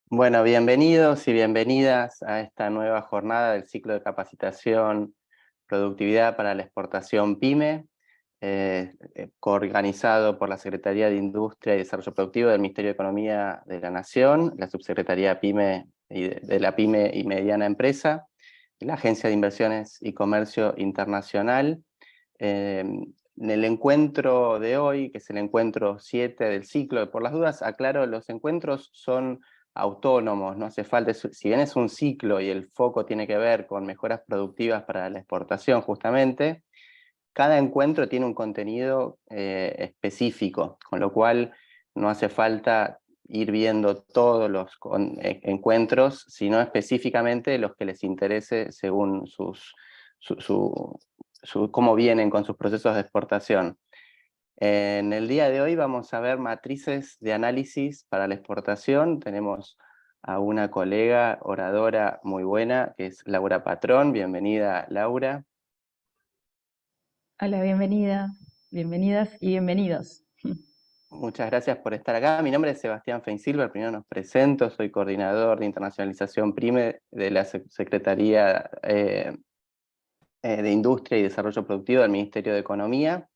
Bueno, bienvenidos y bienvenidas a esta nueva jornada del ciclo de capacitación Productividad para la Exportación PYME, coorganizado por la Secretaría de Industria y Desarrollo Productivo del Ministerio de Economía de la Nación, la Subsecretaría PYME de la PYME y Mediana Empresa, la Agencia de Inversiones y Comercio Internacional. En el encuentro de hoy, que es el encuentro 7 del ciclo, por las dudas, aclaro, los encuentros son autónomos, no hace falta, si bien es un ciclo y el foco tiene que ver con mejoras productivas para la exportación justamente, cada encuentro tiene un contenido específico, con lo cual no hace falta ir viendo todos los encuentros, sino específicamente los que les interese según cómo vienen con sus procesos de exportación. En el día de hoy vamos a ver matrices de análisis para la exportación. Tenemos a una colega oradora muy buena, que es Laura Patrón. Bienvenida, Laura. Hola, bienvenida, bienvenidas y bienvenidos. Muchas gracias por estar acá. Mi nombre es Sebastián Feinsilver. Primero nos presento, soy coordinador de internacionalización PRIME de la Secretaría de Industria y Desarrollo Productivo del Ministerio de Economía.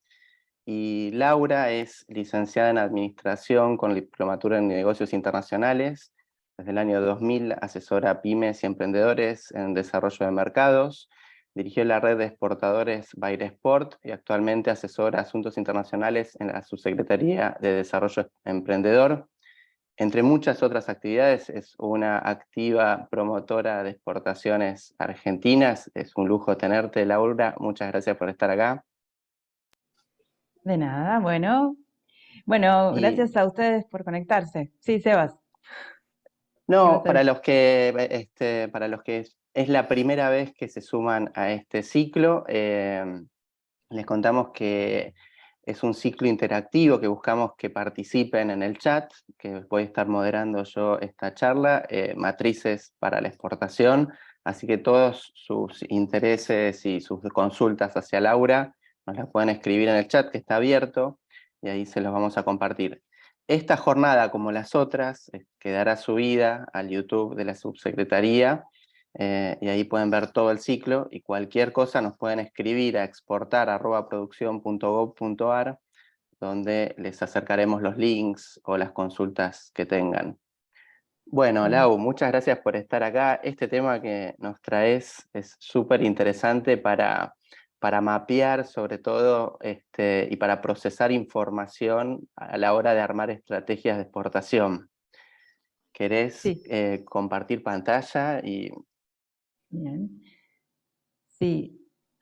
Y Laura es licenciada en Administración con diplomatura en Negocios Internacionales. Desde el año 2000 asesora a pymes y emprendedores en desarrollo de mercados. Dirigió la red de exportadores Bairesport y actualmente asesora asuntos internacionales en la Subsecretaría de Desarrollo Emprendedor. Entre muchas otras actividades, es una activa promotora de exportaciones argentinas. Es un lujo tenerte, Laura. Muchas gracias por estar acá. De nada, bueno, Y gracias a ustedes por conectarse. Sí, Sebas, no, ibas a decir. para los que es la primera vez que se suman a este ciclo, les contamos que es un ciclo interactivo que buscamos que participen en el chat, que voy a estar moderando yo esta charla, matrices para la exportación, así que todos sus intereses y sus consultas hacia Laura nos las pueden escribir en el chat que está abierto y ahí se los vamos a compartir. Esta jornada, como las otras, quedará subida al YouTube de la Subsecretaría y ahí pueden ver todo el ciclo y cualquier cosa nos pueden escribir a exportar@produccion.gov.ar, donde les acercaremos los links o las consultas que tengan. Bueno, Bien. Lau, muchas gracias por estar acá. Este tema que nos traes es súper interesante para mapear sobre todo y para procesar información a la hora de armar estrategias de exportación. ¿Querés Sí, compartir pantalla? bien. Sí,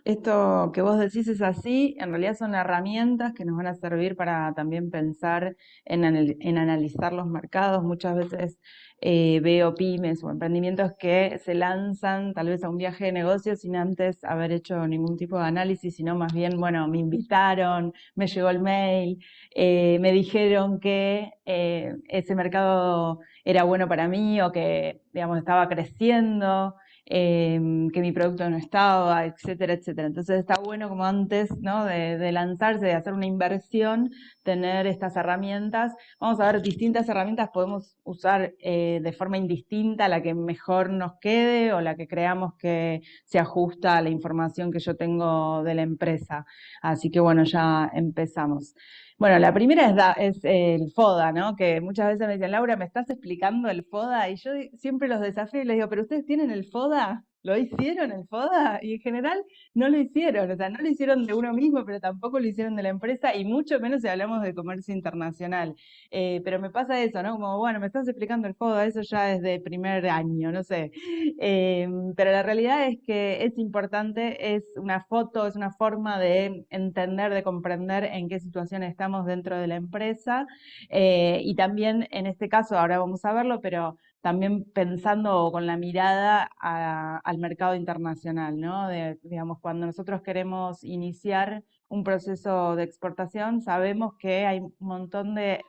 esto que vos decís es así, en realidad son herramientas que nos van a servir para también pensar en analizar los mercados. Muchas veces veo pymes o emprendimientos que se lanzan tal vez a un viaje de negocios sin antes haber hecho ningún tipo de análisis, sino más bien, bueno, me invitaron, me llegó el mail, me dijeron que ese mercado era bueno para mí o que, digamos, estaba creciendo, que mi producto no estaba, etcétera, etcétera. Entonces está bueno como antes, ¿no? de lanzarse, de hacer una inversión, tener estas herramientas. Vamos a ver, distintas herramientas podemos usar de forma indistinta, la que mejor nos quede o la que creamos que se ajusta a la información que yo tengo de la empresa. Así que bueno, ya empezamos. Bueno, la primera es el FODA, ¿no? Que muchas veces me dicen, Laura, ¿me estás explicando el FODA? Y yo siempre los desafío y les digo, ¿pero ustedes tienen el FODA? ¿Lo hicieron el FODA? Y en general no lo hicieron, o sea, no lo hicieron de uno mismo, pero tampoco lo hicieron de la empresa, y mucho menos si hablamos de comercio internacional. Pero me pasa eso, ¿no? Como, bueno, me estás explicando el FODA, eso ya es de primer año, no sé. Pero la realidad es que es importante, es una foto, es una forma de entender, de comprender en qué situación estamos dentro de la empresa, y también en este caso, ahora vamos a verlo, pero también pensando con la mirada al mercado internacional, ¿no? Digamos, cuando nosotros queremos iniciar un proceso de exportación, sabemos que hay un montón de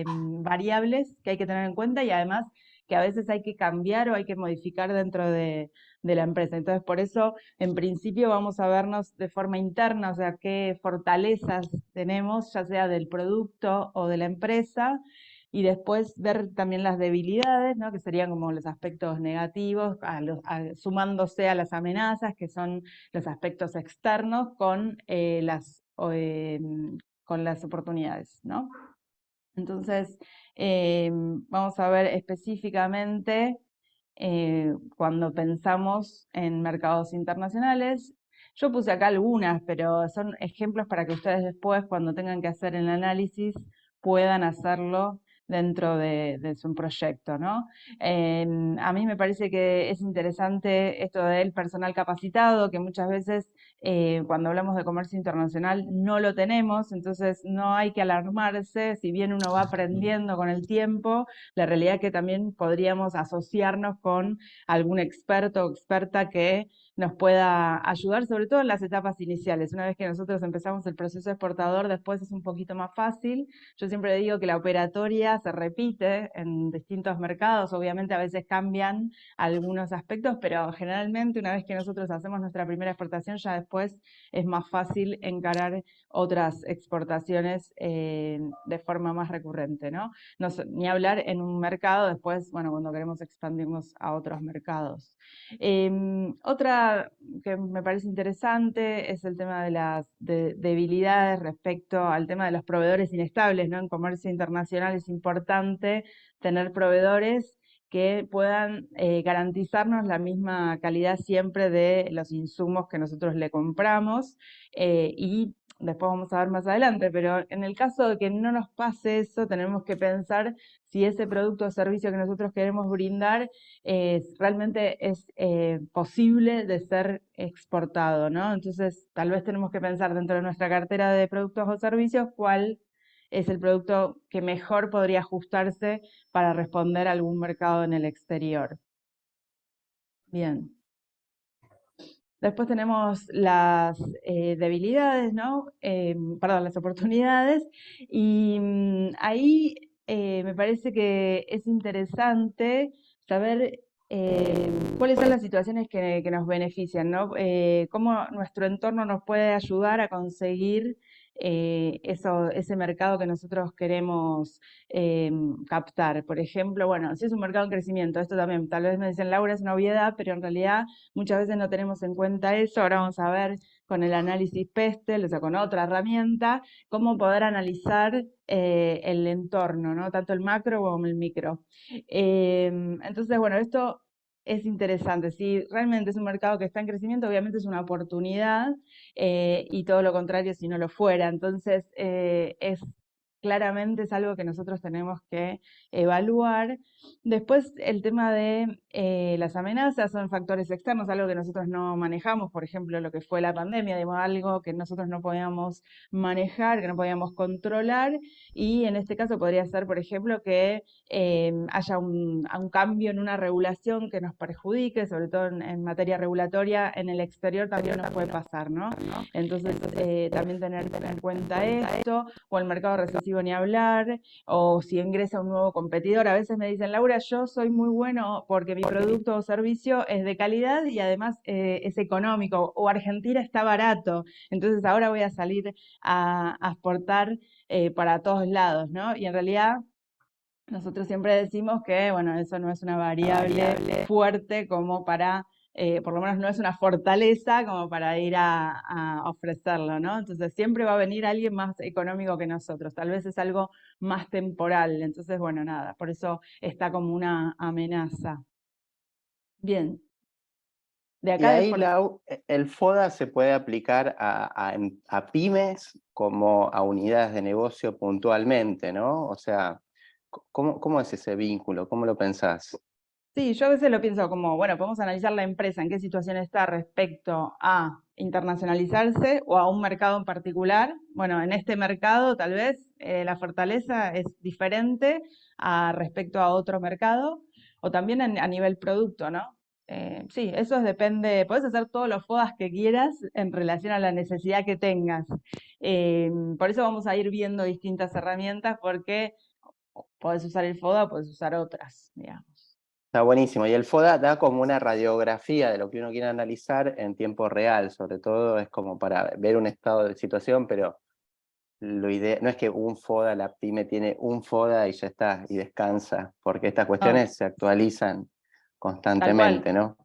variables que hay que tener en cuenta, y además que a veces hay que cambiar o hay que modificar dentro de la empresa. Entonces, por eso, en principio, vamos a vernos de forma interna, o sea, qué fortalezas tenemos, ya sea del producto o de la empresa, y después ver también las debilidades, ¿no? Que serían como los aspectos negativos, sumándose a las amenazas, que son los aspectos externos, con las oportunidades, ¿no? Entonces, vamos a ver específicamente cuando pensamos en mercados internacionales. Yo puse acá algunas, pero son ejemplos para que ustedes después, cuando tengan que hacer el análisis, puedan hacerlo dentro de su proyecto, ¿no? A mí me parece que es interesante esto del personal capacitado, que muchas veces cuando hablamos de comercio internacional no lo tenemos, entonces no hay que alarmarse, si bien uno va aprendiendo con el tiempo, la realidad es que también podríamos asociarnos con algún experto o experta que nos pueda ayudar, sobre todo en las etapas iniciales. Una vez que nosotros empezamos el proceso exportador, después es un poquito más fácil. Yo siempre digo que la operatoria se repite en distintos mercados, obviamente a veces cambian algunos aspectos, pero generalmente una vez que nosotros hacemos nuestra primera exportación, ya después es más fácil encarar otras exportaciones de forma más recurrente, ¿no? Ni hablar en un mercado, después, bueno, cuando queremos expandirnos a otros mercados. Otra que me parece interesante es el tema de las debilidades respecto al tema de los proveedores inestables, ¿no? En comercio internacional es importante tener proveedores que puedan garantizarnos la misma calidad siempre de los insumos que nosotros le compramos y después vamos a ver más adelante, pero en el caso de que no nos pase eso, tenemos que pensar si ese producto o servicio que nosotros queremos brindar realmente es posible de ser exportado, ¿no? Entonces, tal vez tenemos que pensar dentro de nuestra cartera de productos o servicios cuál es el producto que mejor podría ajustarse para responder a algún mercado en el exterior. Bien. Después tenemos las debilidades, ¿no? Perdón, las oportunidades. Y ahí me parece que es interesante saber cuáles son las situaciones que nos benefician, ¿no? Cómo nuestro entorno nos puede ayudar a conseguir ese mercado que nosotros queremos captar. Por ejemplo, bueno, si es un mercado en crecimiento, esto también, tal vez me dicen, Laura, es una obviedad, pero en realidad muchas veces no tenemos en cuenta eso. Ahora vamos a ver con el análisis PESTEL, o sea, con otra herramienta, cómo poder analizar el entorno, ¿no? Tanto el macro como el micro. Entonces, bueno, esto es interesante. Si realmente es un mercado que está en crecimiento, obviamente es una oportunidad y todo lo contrario si no lo fuera. Entonces, claramente es algo que nosotros tenemos que evaluar. Después, el tema de las amenazas son factores externos, algo que nosotros no manejamos, por ejemplo, lo que fue la pandemia, digamos, algo que nosotros no podíamos manejar, que no podíamos controlar, y en este caso podría ser, por ejemplo, que haya un cambio en una regulación que nos perjudique, sobre todo en materia regulatoria, en el exterior también nos puede pasar, ¿no? Entonces, también tener en cuenta esto, o el mercado recesivo ni hablar, o si ingresa un nuevo competidor. A veces me dicen, Laura, yo soy muy bueno porque mi producto o servicio es de calidad y además es económico, o Argentina está barato, entonces ahora voy a salir a exportar para todos lados, ¿no? Y en realidad nosotros siempre decimos que, bueno, eso no es una variable fuerte como para, por lo menos no es una fortaleza como para ir a ofrecerlo, ¿no? Entonces siempre va a venir alguien más económico que nosotros, tal vez es algo más temporal, entonces, bueno, nada, por eso está como una amenaza. Bien, de Y acá ahí después... el FODA se puede aplicar a pymes como a unidades de negocio puntualmente, ¿no? O sea, ¿cómo es ese vínculo? ¿Cómo lo pensás? Sí, yo a veces lo pienso como, bueno, podemos analizar la empresa en qué situación está respecto a internacionalizarse o a un mercado en particular. Bueno, en este mercado tal vez la fortaleza es diferente respecto a otro mercado o también a nivel producto, ¿no? Sí, eso depende, puedes hacer todos los FODAs que quieras en relación a la necesidad que tengas. Por eso vamos a ir viendo distintas herramientas porque podés usar el FODA o podés usar otras, digamos. Está buenísimo. Y el FODA da como una radiografía de lo que uno quiere analizar en tiempo real, sobre todo es como para ver un estado de situación, pero no es que un FODA, la pyme tiene un FODA y ya está, y descansa, porque estas No, cuestiones se actualizan tal cual. constantemente, ¿no?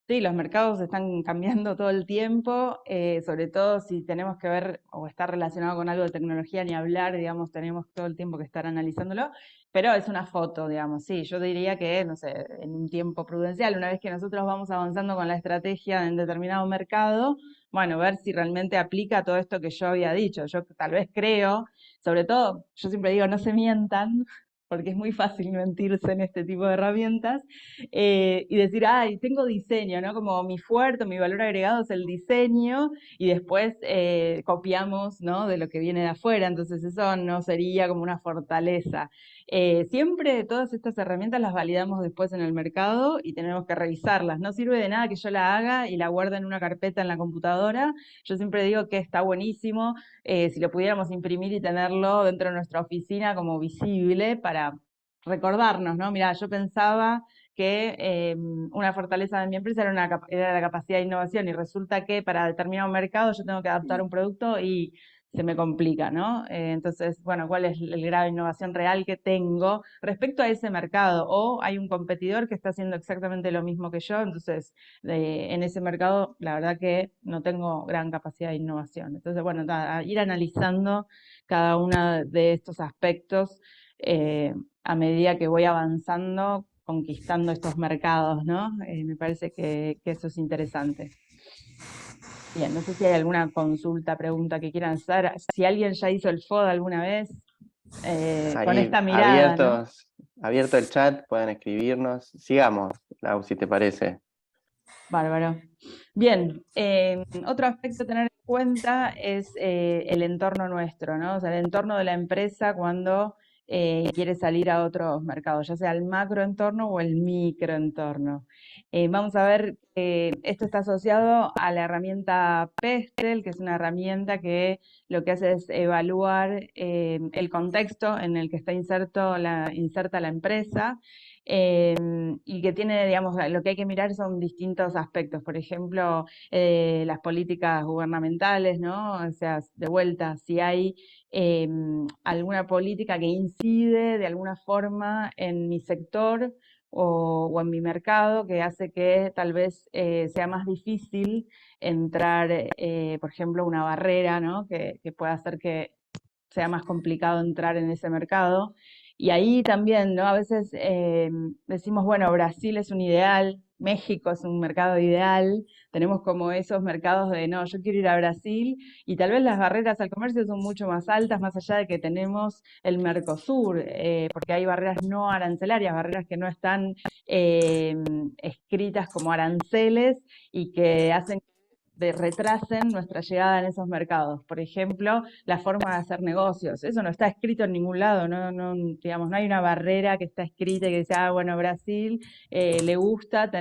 Sí, los mercados están cambiando todo el tiempo, sobre todo si tenemos que ver o estar relacionado con algo de tecnología, ni hablar, digamos, tenemos todo el tiempo que estar analizándolo, pero es una foto, digamos, sí, yo diría que, no sé, en un tiempo prudencial, una vez que nosotros vamos avanzando con la estrategia en determinado mercado, bueno, ver si realmente aplica todo esto que yo había dicho. Yo tal vez creo, sobre todo, yo siempre digo, no se mientan, porque es muy fácil mentirse en este tipo de herramientas y decir, ay, tengo diseño, ¿no? Como mi fuerte, mi valor agregado es el diseño y después copiamos, ¿no? De lo que viene de afuera, entonces eso no sería como una fortaleza. Siempre todas estas herramientas las validamos después en el mercado y tenemos que revisarlas. No sirve de nada que yo la haga y la guarde en una carpeta en la computadora. Yo siempre digo que está buenísimo si lo pudiéramos imprimir y tenerlo dentro de nuestra oficina como visible para recordarnos, ¿no? Mira, yo pensaba que una fortaleza de mi empresa era la capacidad de innovación y resulta que para determinado mercado yo tengo que adaptar un producto y se me complica, ¿no? Entonces, bueno, ¿cuál es el grado de innovación real que tengo respecto a ese mercado? O hay un competidor que está haciendo exactamente lo mismo que yo, entonces en ese mercado la verdad que no tengo gran capacidad de innovación. Entonces, bueno, ir analizando cada uno de estos aspectos eh, a medida que voy avanzando, conquistando estos mercados, ¿no? Me parece que eso es interesante. Bien, no sé si hay alguna consulta, pregunta que quieran hacer. Si alguien ya hizo el FOD alguna vez, con Ahí esta mirada, ¿no? abierto el chat, pueden escribirnos. Sigamos, Lau, si te parece. Bárbaro. Bien, otro aspecto a tener en cuenta es el entorno nuestro, ¿no? O sea, el entorno de la empresa cuando quiere salir a otros mercados, ya sea el macroentorno o el microentorno. Vamos a ver, esto está asociado a la herramienta Pestel, que es una herramienta que lo que hace es evaluar el contexto en el que está inserta la empresa y que tiene, digamos, lo que hay que mirar son distintos aspectos. Por ejemplo, las políticas gubernamentales, ¿no? O sea, de vuelta, si hay alguna política que incide de alguna forma en mi sector o en mi mercado, que hace que tal vez sea más difícil entrar, por ejemplo, una barrera, ¿no? Que pueda hacer que sea más complicado entrar en ese mercado. Y ahí también, ¿no? A veces decimos, bueno, Brasil es un ideal, México es un mercado ideal, tenemos como esos mercados de, no, yo quiero ir a Brasil, y tal vez las barreras al comercio son mucho más altas, más allá de que tenemos el Mercosur, porque hay barreras no arancelarias, barreras que no están eh, escritas como aranceles y que hacen retrasen nuestra llegada en esos mercados. Por ejemplo, la forma de hacer negocios. Eso no está escrito en ningún lado, digamos, no hay una barrera que está escrita y que dice, ah, bueno, Brasil le gusta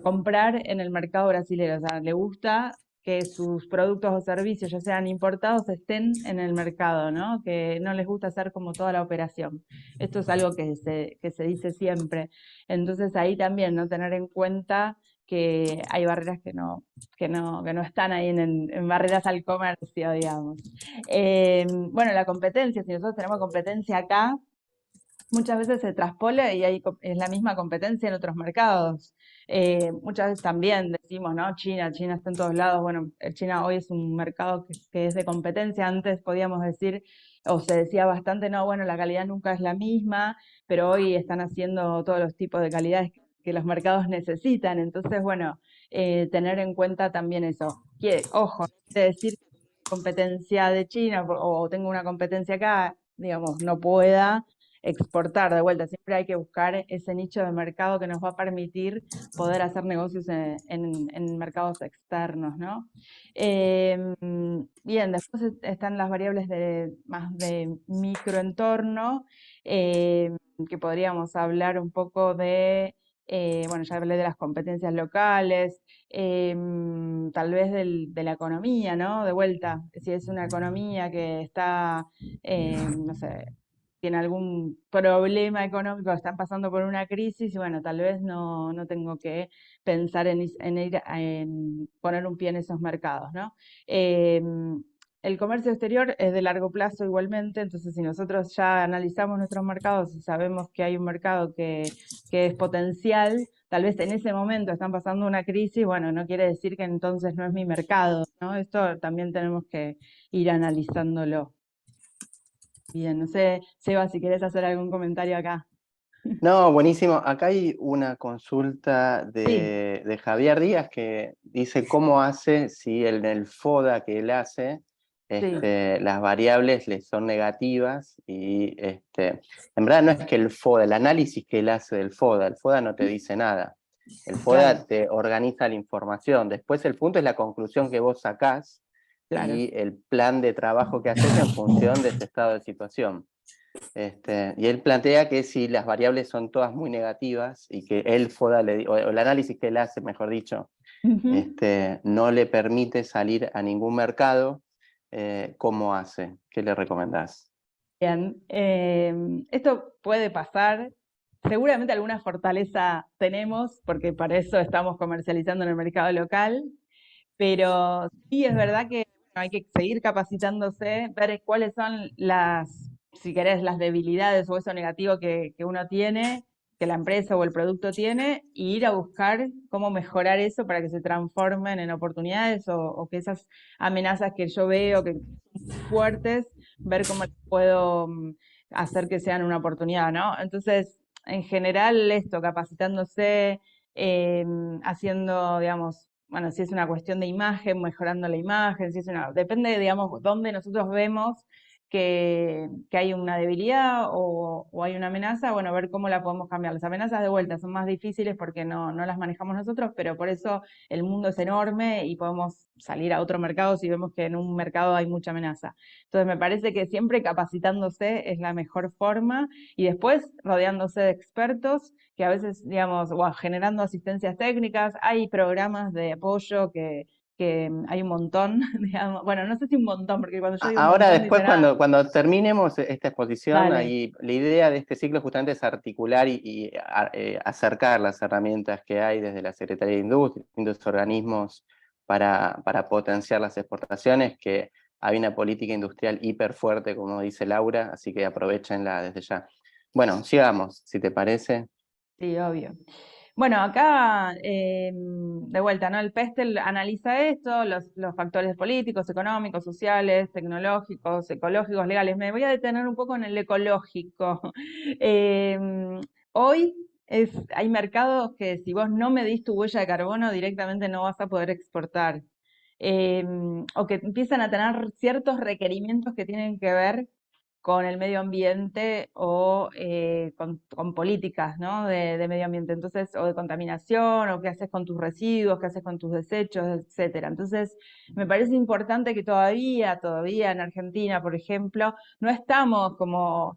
comprar en el mercado brasileño, o sea, le gusta que sus productos o servicios, ya sean importados, estén en el mercado, ¿no? Que no les gusta hacer como toda la operación. Esto es algo que se dice siempre. Entonces ahí también, ¿no? Tener en cuenta que hay barreras que no están ahí en barreras al comercio, digamos. Bueno, la competencia, si nosotros tenemos competencia acá, muchas veces se traspola y es la misma competencia en otros mercados. Muchas veces también decimos, ¿no? China está en todos lados. Bueno, China hoy es un mercado que es de competencia. Antes podíamos decir, o se decía bastante, no, bueno, la calidad nunca es la misma, pero hoy están haciendo todos los tipos de calidades que los mercados necesitan. Entonces, bueno, tener en cuenta también eso. Ojo, no quiere decir que competencia de China o tengo una competencia acá, digamos, no pueda exportar de vuelta. Siempre hay que buscar ese nicho de mercado que nos va a permitir poder hacer negocios en mercados externos, ¿no? Bien, después están las variables más de microentorno, que podríamos hablar un poco de, bueno, ya hablé de las competencias locales, tal vez de la economía, ¿no? De vuelta, si es una economía que está, no sé, tiene algún problema económico, están pasando por una crisis, y bueno, tal vez no tengo que pensar en poner un pie en esos mercados, ¿no? el comercio exterior es de largo plazo igualmente, entonces si nosotros ya analizamos nuestros mercados y sabemos que hay un mercado que es potencial, tal vez en ese momento están pasando una crisis, bueno, no quiere decir que entonces no es mi mercado, ¿no? Esto también tenemos que ir analizándolo. Bien, no sé, Seba, si querés hacer algún comentario acá. No, buenísimo. Acá hay una consulta Sí, de Javier Díaz que dice cómo hace si en el FODA que él hace, sí, las variables le son negativas y en verdad no es que el FODA, el análisis que él hace del FODA, el FODA no te dice nada. El claro, FODA te organiza la información. Después el punto es la conclusión que vos sacás claro. y el plan de trabajo que haces en función de ese estado de situación. Y él plantea que si las variables son todas muy negativas y que el FODA, o el análisis que él hace, mejor dicho, Ujú. no le permite salir a ningún mercado, ¿cómo hace? ¿Qué le recomendás? Bien, esto puede pasar. Seguramente alguna fortaleza tenemos, porque para eso estamos comercializando en el mercado local, pero sí es verdad que bueno, hay que seguir capacitándose, ver cuáles son las, si querés, las debilidades o eso negativo que uno tiene, que la empresa o el producto tiene, y ir a buscar cómo mejorar eso para que se transformen en oportunidades o que esas amenazas que yo veo que son fuertes, ver cómo las puedo hacer que sean una oportunidad, ¿no? Entonces, en general, esto, capacitándose, haciendo, digamos, bueno, si es una cuestión de imagen, mejorando la imagen, si es una, depende, digamos, dónde nosotros vemos que hay una debilidad o hay una amenaza, bueno, ver cómo la podemos cambiar. Las amenazas de vuelta son más difíciles porque no las manejamos nosotros, pero por eso el mundo es enorme y podemos salir a otro mercado si vemos que en un mercado hay mucha amenaza. Entonces me parece que siempre capacitándose es la mejor forma y después rodeándose de expertos que a veces, digamos, o generando asistencias técnicas, hay programas de apoyo que hay un montón, digamos, bueno, no sé si un montón, porque cuando yo digo un Ahora, montón después, dicen, ah, cuando terminemos esta exposición, dale, ahí, la idea de este ciclo justamente es articular acercar las herramientas que hay desde la Secretaría de Industria, distintos organismos para potenciar las exportaciones, que hay una política industrial hiper fuerte, como dice Laura, así que aprovechenla desde ya. Bueno, sigamos, si te parece. sí, obvio. Bueno, acá, de vuelta, ¿no? El PESTEL analiza esto, los factores políticos, económicos, sociales, tecnológicos, ecológicos, legales. Me voy a detener un poco en el ecológico. Hoy hay mercados que si vos no medís tu huella de carbono, directamente no vas a poder exportar. O que empiezan a tener ciertos requerimientos que tienen que ver con el medio ambiente o con políticas, ¿no? de medio ambiente, entonces, o de contaminación, o qué haces con tus residuos, qué haces con tus desechos, etcétera. Entonces, me parece importante que todavía en Argentina, por ejemplo, no estamos como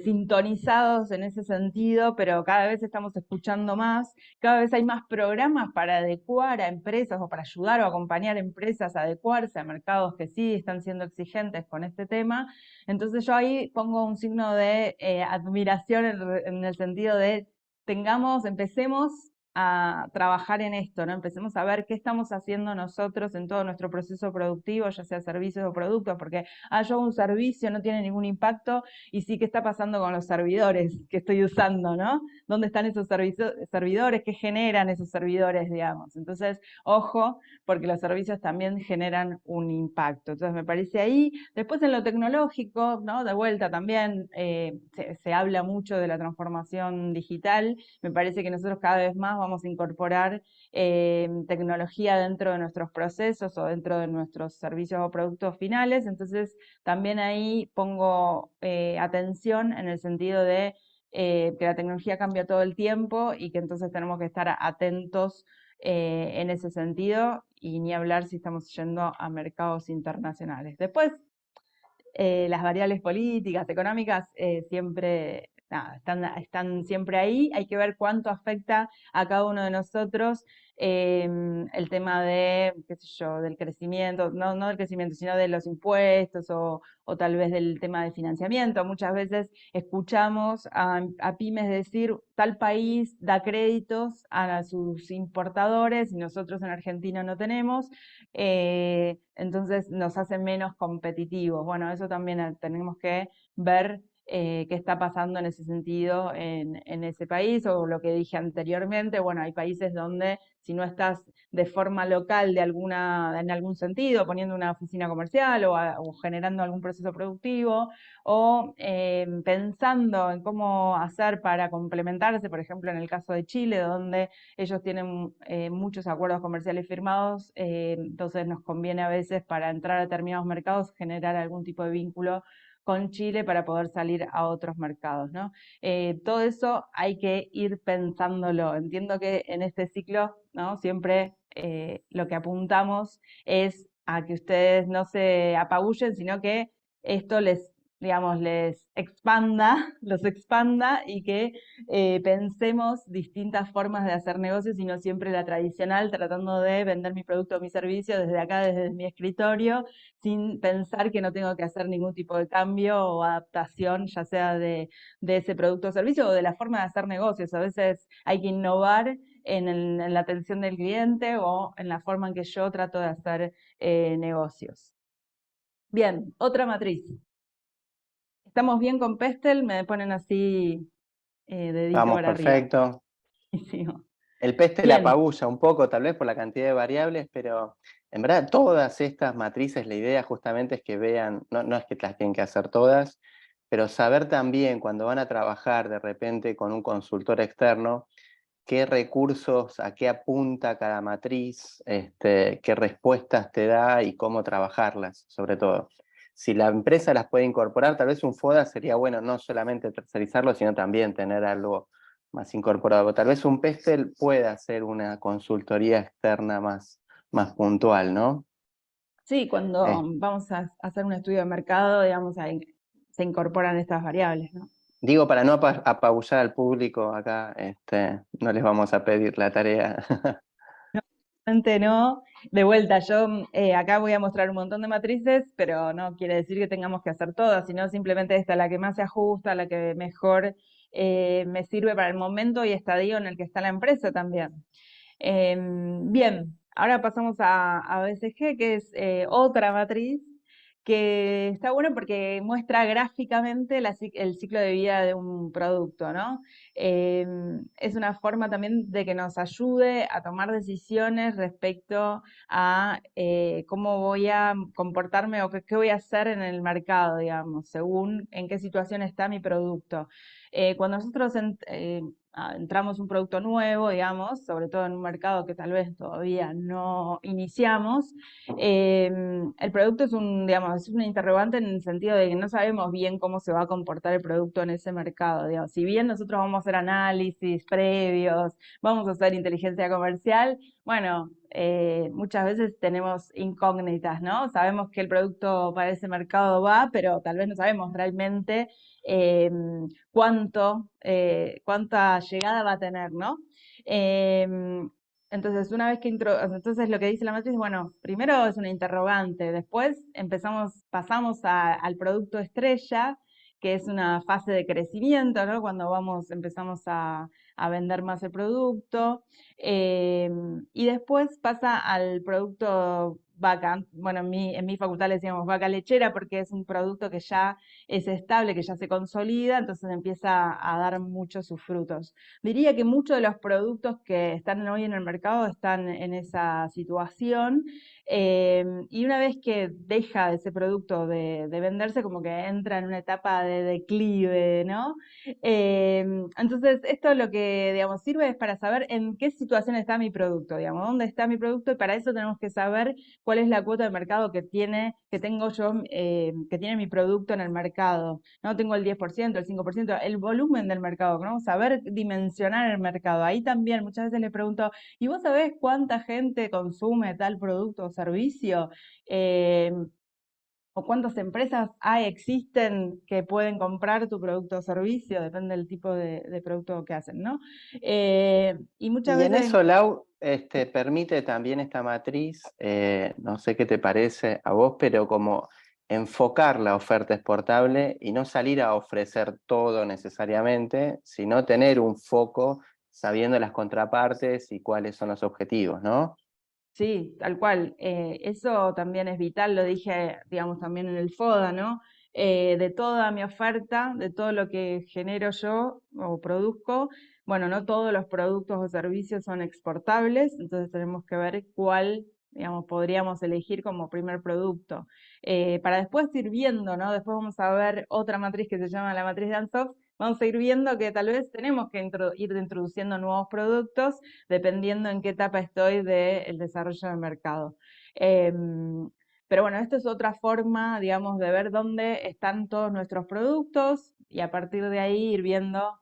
sintonizados en ese sentido, pero cada vez estamos escuchando más, cada vez hay más programas para adecuar a empresas o para ayudar o acompañar a empresas a adecuarse a mercados que sí están siendo exigentes con este tema. Entonces yo ahí pongo un signo de admiración en el sentido de empecemos a trabajar en esto, ¿no? Empecemos a ver qué estamos haciendo nosotros en todo nuestro proceso productivo, ya sea servicios o productos, porque yo hago un servicio, no tiene ningún impacto, y sí, ¿qué está pasando con los servidores que estoy usando, ¿no? ¿Dónde están esos servidores? ¿Qué generan esos servidores, digamos? Entonces, ojo, porque los servicios también generan un impacto. Entonces, me parece ahí. Después, en lo tecnológico, ¿no? De vuelta también se habla mucho de la transformación digital. Me parece que nosotros cada vez más vamos a incorporar tecnología dentro de nuestros procesos o dentro de nuestros servicios o productos finales. Entonces, también ahí pongo atención en el sentido de que la tecnología cambia todo el tiempo y que entonces tenemos que estar atentos en ese sentido y ni hablar si estamos yendo a mercados internacionales. Después, las variables políticas, económicas, siempre nada, están siempre ahí. Hay que ver cuánto afecta a cada uno de nosotros el tema de, qué sé yo, del crecimiento, no del crecimiento, sino de los impuestos o tal vez del tema de financiamiento. Muchas veces escuchamos a pymes decir, tal país da créditos a sus importadores y nosotros en Argentina no tenemos, entonces nos hace menos competitivos. Bueno, eso también tenemos que ver qué está pasando en ese sentido en ese país, o lo que dije anteriormente, bueno, hay países donde si no estás de forma local en algún sentido, poniendo una oficina comercial o generando algún proceso productivo, o pensando en cómo hacer para complementarse, por ejemplo, en el caso de Chile, donde ellos tienen muchos acuerdos comerciales firmados, entonces nos conviene a veces para entrar a determinados mercados generar algún tipo de vínculo con Chile para poder salir a otros mercados, ¿no? Todo eso hay que ir pensándolo. Entiendo que en este ciclo, ¿no? Siempre lo que apuntamos es a que ustedes no se apabullen, sino que esto les, digamos, les expanda, los expanda y que pensemos distintas formas de hacer negocios y no siempre la tradicional, tratando de vender mi producto o mi servicio desde acá, desde mi escritorio, sin pensar que no tengo que hacer ningún tipo de cambio o adaptación, ya sea de ese producto o servicio o de la forma de hacer negocios. A veces hay que innovar en la atención del cliente o en la forma en que yo trato de hacer negocios. Bien, otra matriz. ¿Estamos bien con Pestel? Me ponen así dedito Vamos, para arriba. perfecto. Buenísimo. El peste la Bien, apabulla un poco, tal vez por la cantidad de variables, pero en verdad todas estas matrices, la idea justamente es que vean, no es que las tienen que hacer todas, pero saber también cuando van a trabajar de repente con un consultor externo, qué recursos, a qué apunta cada matriz, qué respuestas te da y cómo trabajarlas, sobre todo. Si la empresa las puede incorporar, tal vez un FODA sería bueno no solamente tercerizarlo, sino también tener algo más incorporado. Tal vez un PESTEL pueda hacer una consultoría externa más puntual, ¿no? sí, cuando Eh, vamos a hacer un estudio de mercado, digamos, ahí se incorporan estas variables, ¿no? Digo, para no apabullar al público acá, no les vamos a pedir la tarea. Realmente no. De vuelta, yo acá voy a mostrar un montón de matrices, pero no quiere decir que tengamos que hacer todas, sino simplemente esta, la que más se ajusta, la que mejor me sirve para el momento y estadio en el que está la empresa también. Bien, ahora pasamos a BCG, que es otra matriz que está bueno porque muestra gráficamente el ciclo de vida de un producto, ¿no? Es una forma también de que nos ayude a tomar decisiones respecto a cómo voy a comportarme o qué voy a hacer en el mercado, digamos, según en qué situación está mi producto. Cuando nosotros entramos un producto nuevo, digamos, sobre todo en un mercado que tal vez todavía no iniciamos, el producto es digamos, es una interrogante en el sentido de que no sabemos bien cómo se va a comportar el producto en ese mercado, digamos. Si bien nosotros vamos a hacer análisis previos, vamos a hacer inteligencia comercial, bueno, muchas veces tenemos incógnitas, ¿no? Sabemos que el producto para ese mercado va, pero tal vez no sabemos realmente cuánta llegada va a tener, ¿no? Entonces, una vez que entonces lo que dice la matriz es, bueno, primero es una interrogante, después pasamos al producto estrella, que es una fase de crecimiento, ¿no? Cuando empezamos a vender más el producto, y después pasa al producto vaca. Bueno, en mi facultad le decíamos vaca lechera porque es un producto que ya es estable, que ya se consolida, entonces empieza a dar muchos sus frutos. Diría que muchos de los productos que están hoy en el mercado están en esa situación, y una vez que deja ese producto de venderse, como que entra en una etapa de declive, ¿no? Entonces, esto lo que, digamos, sirve es para saber en qué situación está mi producto, digamos, dónde está mi producto, y para eso tenemos que saber cuál es la cuota de mercado que tengo yo, que tiene mi producto en el mercado. No tengo el 10%, el 5%, el volumen del mercado, ¿no? Saber dimensionar el mercado. Ahí también muchas veces le pregunto, ¿y vos sabés cuánta gente consume tal producto o servicio? Eh, o cuántas empresas existen que pueden comprar tu producto o servicio, depende del tipo de producto que hacen, ¿no? Y muchas Y en veces, eso, Lau, permite también esta matriz, no sé qué te parece a vos, pero como enfocar la oferta exportable y no salir a ofrecer todo necesariamente, sino tener un foco sabiendo las contrapartes y cuáles son los objetivos, ¿no? sí, tal cual. Eso también es vital, lo dije, digamos, también en el FODA, ¿no? De toda mi oferta, de todo lo que genero yo o produzco, bueno, no todos los productos o servicios son exportables, entonces tenemos que ver cuál, digamos, podríamos elegir como primer producto. Para después ir viendo, ¿no? Después vamos a ver otra matriz que se llama la matriz de Ansoff, vamos a ir viendo que tal vez tenemos que ir introduciendo nuevos productos dependiendo en qué etapa estoy del desarrollo del mercado. Pero bueno, esto es otra forma, digamos, de ver dónde están todos nuestros productos y a partir de ahí ir viendo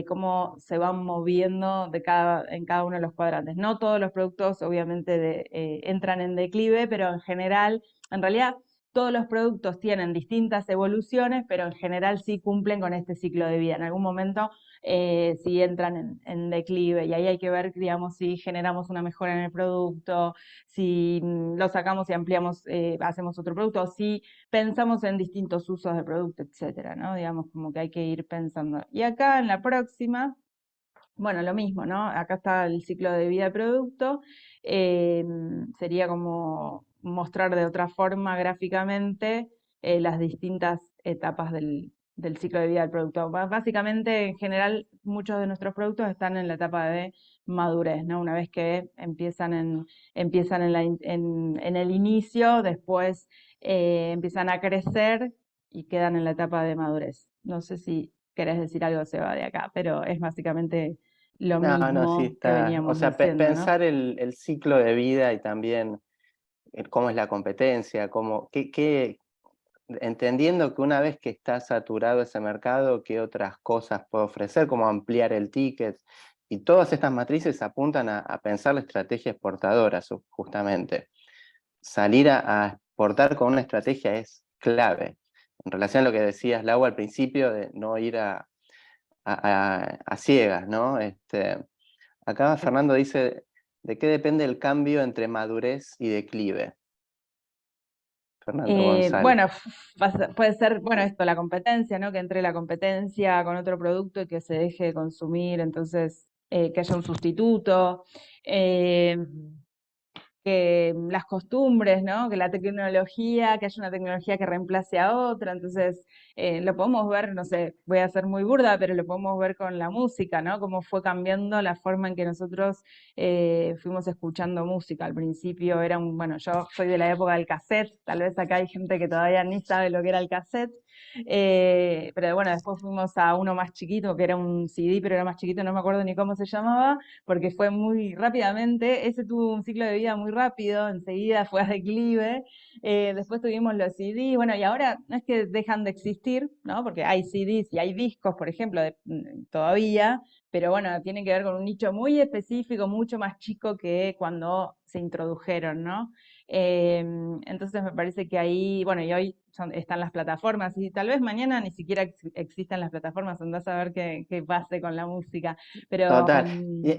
cómo se van moviendo en cada uno de los cuadrantes. No todos los productos obviamente entran en declive, pero en general, en realidad todos los productos tienen distintas evoluciones, pero en general sí cumplen con este ciclo de vida. En algún momento si entran en declive y ahí hay que ver, digamos, si generamos una mejora en el producto, si lo sacamos y ampliamos, hacemos otro producto, o si pensamos en distintos usos del producto, etcétera, ¿no? Digamos, como que hay que ir pensando. Y acá en la próxima, bueno, lo mismo, ¿no? Acá está el ciclo de vida del producto. eh, Sería como mostrar de otra forma gráficamente las distintas etapas del ciclo de vida del producto. Básicamente, en general, muchos de nuestros productos están en la etapa de madurez, ¿no? Una vez que empiezan en el inicio, después empiezan a crecer y quedan en la etapa de madurez. No sé si querés decir algo, Seba, de acá, pero es básicamente lo No, no, sí mismo que está. O veníamos sea, diciendo, ¿no? pensar el ciclo de vida y también cómo es la competencia, entendiendo que una vez que está saturado ese mercado, qué otras cosas puede ofrecer, cómo ampliar el ticket. Y todas estas matrices apuntan a pensar la estrategia exportadora, justamente. Salir a exportar con una estrategia es clave. En relación a lo que decías, Lau, al principio, de no ir a ciegas, ¿no? Acá Fernando dice, ¿de qué depende el cambio entre madurez y declive? Fernando González. Bueno, puede ser, bueno, esto, la competencia, ¿no? Que entre la competencia con otro producto y que se deje de consumir, entonces que haya un sustituto. Eh, que las costumbres, ¿no? Que la tecnología, que haya una tecnología que reemplace a otra, entonces lo podemos ver, no sé, voy a ser muy burda, pero lo podemos ver con la música, ¿no? Cómo fue cambiando la forma en que nosotros fuimos escuchando música. Al principio era bueno, yo soy de la época del cassette, tal vez acá hay gente que todavía ni sabe lo que era el cassette, pero bueno, después fuimos a uno más chiquito, que era un CD, pero era más chiquito, no me acuerdo ni cómo se llamaba, porque fue muy rápidamente, ese tuvo un ciclo de vida muy rápido, enseguida fue a declive, después tuvimos los CDs, bueno, y ahora no es que dejan de existir, ¿no? Porque hay CDs y hay discos, por ejemplo, todavía, pero bueno, tienen que ver con un nicho muy específico, mucho más chico que cuando se introdujeron, ¿no? Entonces me parece que ahí, bueno, y hoy están las plataformas y tal vez mañana ni siquiera existan las plataformas, andás a ver qué pase con la música, pero Total.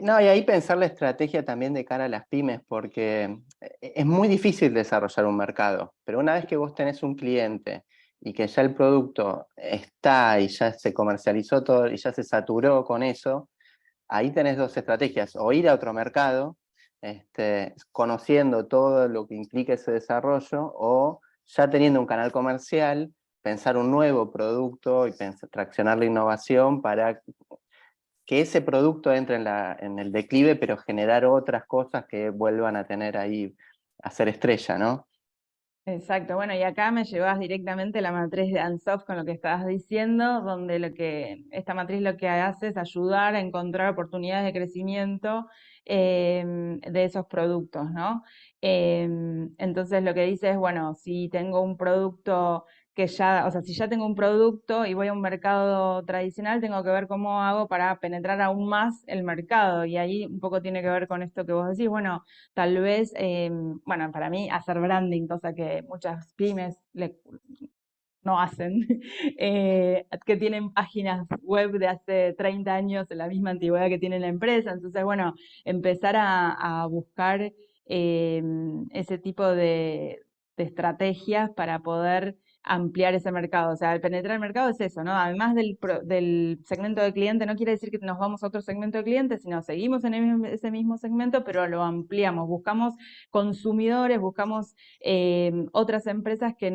No, y ahí pensar la estrategia también de cara a las pymes, porque es muy difícil desarrollar un mercado, pero una vez que vos tenés un cliente y que ya el producto está y ya se comercializó todo y ya se saturó con eso, ahí tenés dos estrategias: o ir a otro mercado, conociendo todo lo que implica ese desarrollo, o ya teniendo un canal comercial, pensar un nuevo producto y traccionar la innovación para que ese producto entre en el declive, pero generar otras cosas que vuelvan a tener ahí, a ser estrella, ¿no? exacto, bueno, y acá me llevas directamente la matriz de Ansoff con lo que estabas diciendo, donde esta matriz lo que hace es ayudar a encontrar oportunidades de crecimiento de esos productos, ¿no? Entonces lo que dice es, bueno, si tengo un producto que ya, o sea, si ya tengo un producto y voy a un mercado tradicional, tengo que ver cómo hago para penetrar aún más el mercado. Y ahí un poco tiene que ver con esto que vos decís. Bueno, tal vez, bueno, para mí hacer branding, cosa que muchas pymes no hacen, que tienen páginas web de hace 30 años, de la misma antigüedad que tiene la empresa. Entonces, bueno, empezar a buscar ese tipo de estrategias para poder ampliar ese mercado. O sea, el penetrar el mercado es eso, ¿no? Además del segmento de cliente, no quiere decir que nos vamos a otro segmento de clientes, sino seguimos en ese mismo segmento, pero lo ampliamos. Buscamos consumidores, buscamos otras empresas que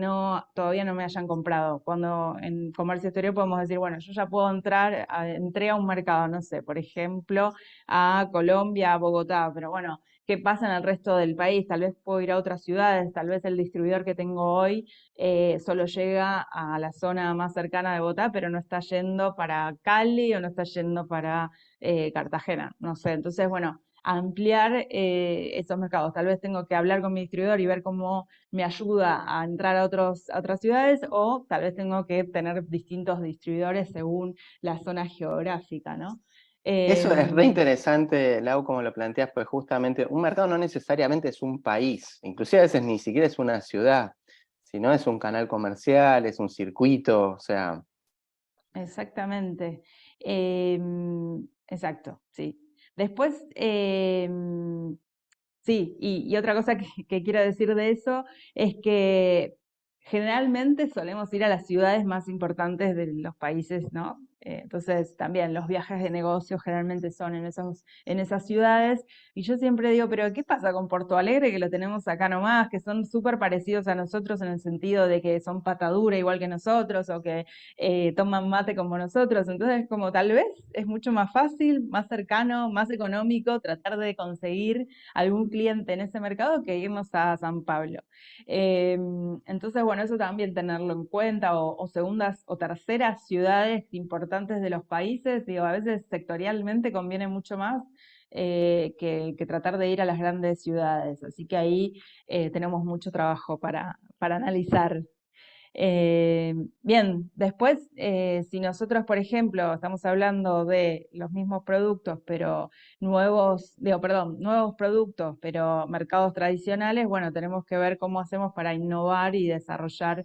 todavía no me hayan comprado. Cuando en comercio exterior podemos decir, bueno, yo ya puedo entré a un mercado, no sé, por ejemplo, a Colombia, a Bogotá, pero bueno, ¿qué pasa en el resto del país? Tal vez puedo ir a otras ciudades, tal vez el distribuidor que tengo hoy solo llega a la zona más cercana de Bogotá, pero no está yendo para Cali o no está yendo para Cartagena, no sé. Entonces, bueno, ampliar esos mercados. Tal vez tengo que hablar con mi distribuidor y ver cómo me ayuda a entrar a otras ciudades, o tal vez tengo que tener distintos distribuidores según la zona geográfica, ¿no? Eso es re Em, interesante, Lau, como lo planteas, pues justamente un mercado no necesariamente es un país, inclusive a veces ni siquiera es una ciudad, sino es un canal comercial, es un circuito, o sea, Exactamente. Exacto, sí. Después, sí, y otra cosa que quiero decir de eso es que generalmente solemos ir a las ciudades más importantes de los países, ¿no? Entonces, también los viajes de negocio generalmente son en esas ciudades. Y yo siempre digo, pero ¿qué pasa con Porto Alegre, que lo tenemos acá nomás, que son súper parecidos a nosotros en el sentido de que son patadura igual que nosotros, o que toman mate como nosotros? Entonces, como tal vez es mucho más fácil, más cercano, más económico tratar de conseguir algún cliente en ese mercado que irnos a San Pablo. Eh, entonces, bueno, eso también tenerlo en cuenta, o segundas o terceras ciudades importantes de los países. Digo, a veces sectorialmente conviene mucho más que tratar de ir a las grandes ciudades. Así que ahí tenemos mucho trabajo para analizar. Bien, después, si nosotros, por ejemplo, estamos hablando de los mismos productos, pero nuevos productos, pero mercados tradicionales, bueno, tenemos que ver cómo hacemos para innovar y desarrollar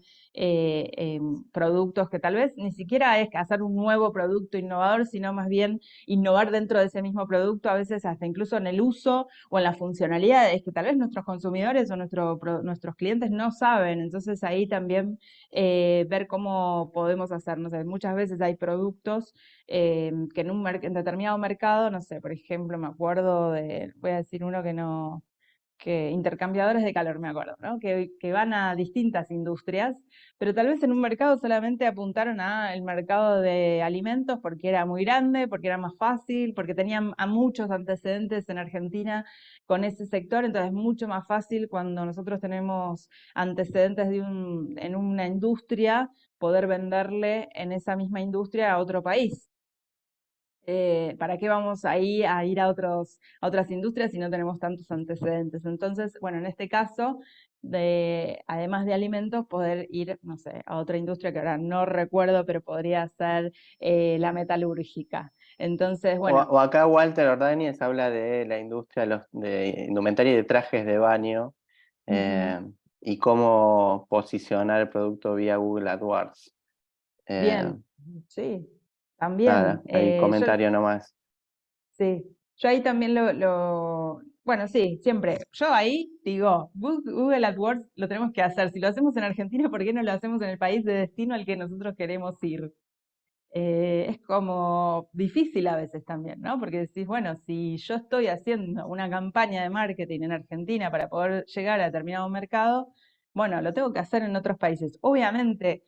productos que tal vez ni siquiera es hacer un nuevo producto innovador, sino más bien innovar dentro de ese mismo producto, a veces hasta incluso en el uso o en las funcionalidades que tal vez nuestros consumidores o nuestros clientes no saben. Entonces ahí también ver cómo podemos hacer. No sé, muchas veces hay productos que en determinado mercado, no sé, por ejemplo, me acuerdo voy a decir uno que no, que intercambiadores de calor, me acuerdo, ¿no? Que van a distintas industrias, pero tal vez en un mercado solamente apuntaron a el mercado de alimentos porque era muy grande, porque era más fácil, porque tenían a muchos antecedentes en Argentina con ese sector. Entonces es mucho más fácil cuando nosotros tenemos antecedentes en una industria, poder venderle en esa misma industria a otro país. ¿Para qué vamos ahí a ir a otras industrias si no tenemos tantos antecedentes? Entonces, bueno, en este caso, además de alimentos, poder ir, no sé, a otra industria que ahora no recuerdo, pero podría ser la metalúrgica. Entonces, bueno, o acá Walter Ordóñez habla de la industria de indumentaria y de trajes de baño, ujú, eh, y cómo posicionar el producto vía Google AdWords. Eh, bien, sí, Nada, también. ahí comentario nomás. Sí, yo ahí también bueno, sí, siempre. Yo ahí digo, Google AdWords lo tenemos que hacer. Si lo hacemos en Argentina, ¿por qué no lo hacemos en el país de destino al que nosotros queremos ir? Es como difícil a veces también, ¿no? Porque decís, bueno, si yo estoy haciendo una campaña de marketing en Argentina para poder llegar a determinado mercado, bueno, lo tengo que hacer en otros países. Obviamente,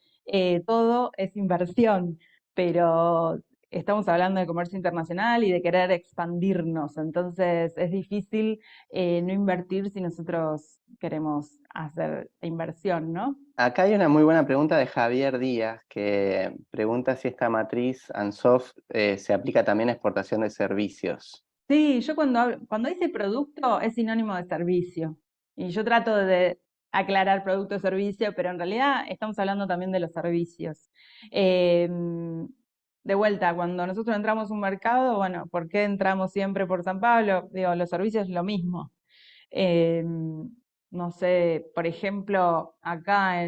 todo es inversión, pero estamos hablando de comercio internacional y de querer expandirnos. Entonces, es difícil no invertir si nosotros queremos hacer inversión, ¿no? Acá hay una muy buena pregunta de Javier Díaz, que pregunta si esta matriz Ansoff se aplica también a exportación de servicios. Sí, yo cuando dice producto es sinónimo de servicio. Y yo trato aclarar producto o servicio, pero en realidad estamos hablando también de los servicios. De vuelta, cuando nosotros entramos a un mercado, bueno, ¿por qué entramos siempre por San Pablo? Digo, los servicios es lo mismo. Eh, no sé, por ejemplo, acá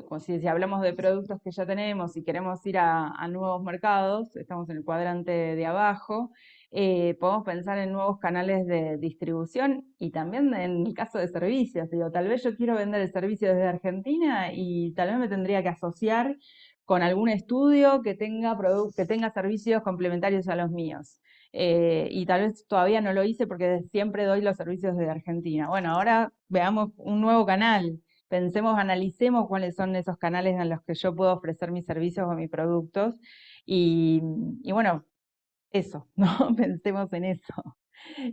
como si hablamos de productos que ya tenemos y queremos ir a nuevos mercados, estamos en el cuadrante de abajo, podemos pensar en nuevos canales de distribución y también en el caso de servicios. Digo, tal vez yo quiero vender el servicio desde Argentina y tal vez me tendría que asociar con algún estudio que tenga servicios complementarios a los míos. Y tal vez todavía no lo hice porque siempre doy los servicios desde Argentina. Bueno, ahora veamos un nuevo canal. Pensemos, analicemos cuáles son esos canales en los que yo puedo ofrecer mis servicios o mis productos. Y, y bueno, eso, ¿no? Pensemos en eso.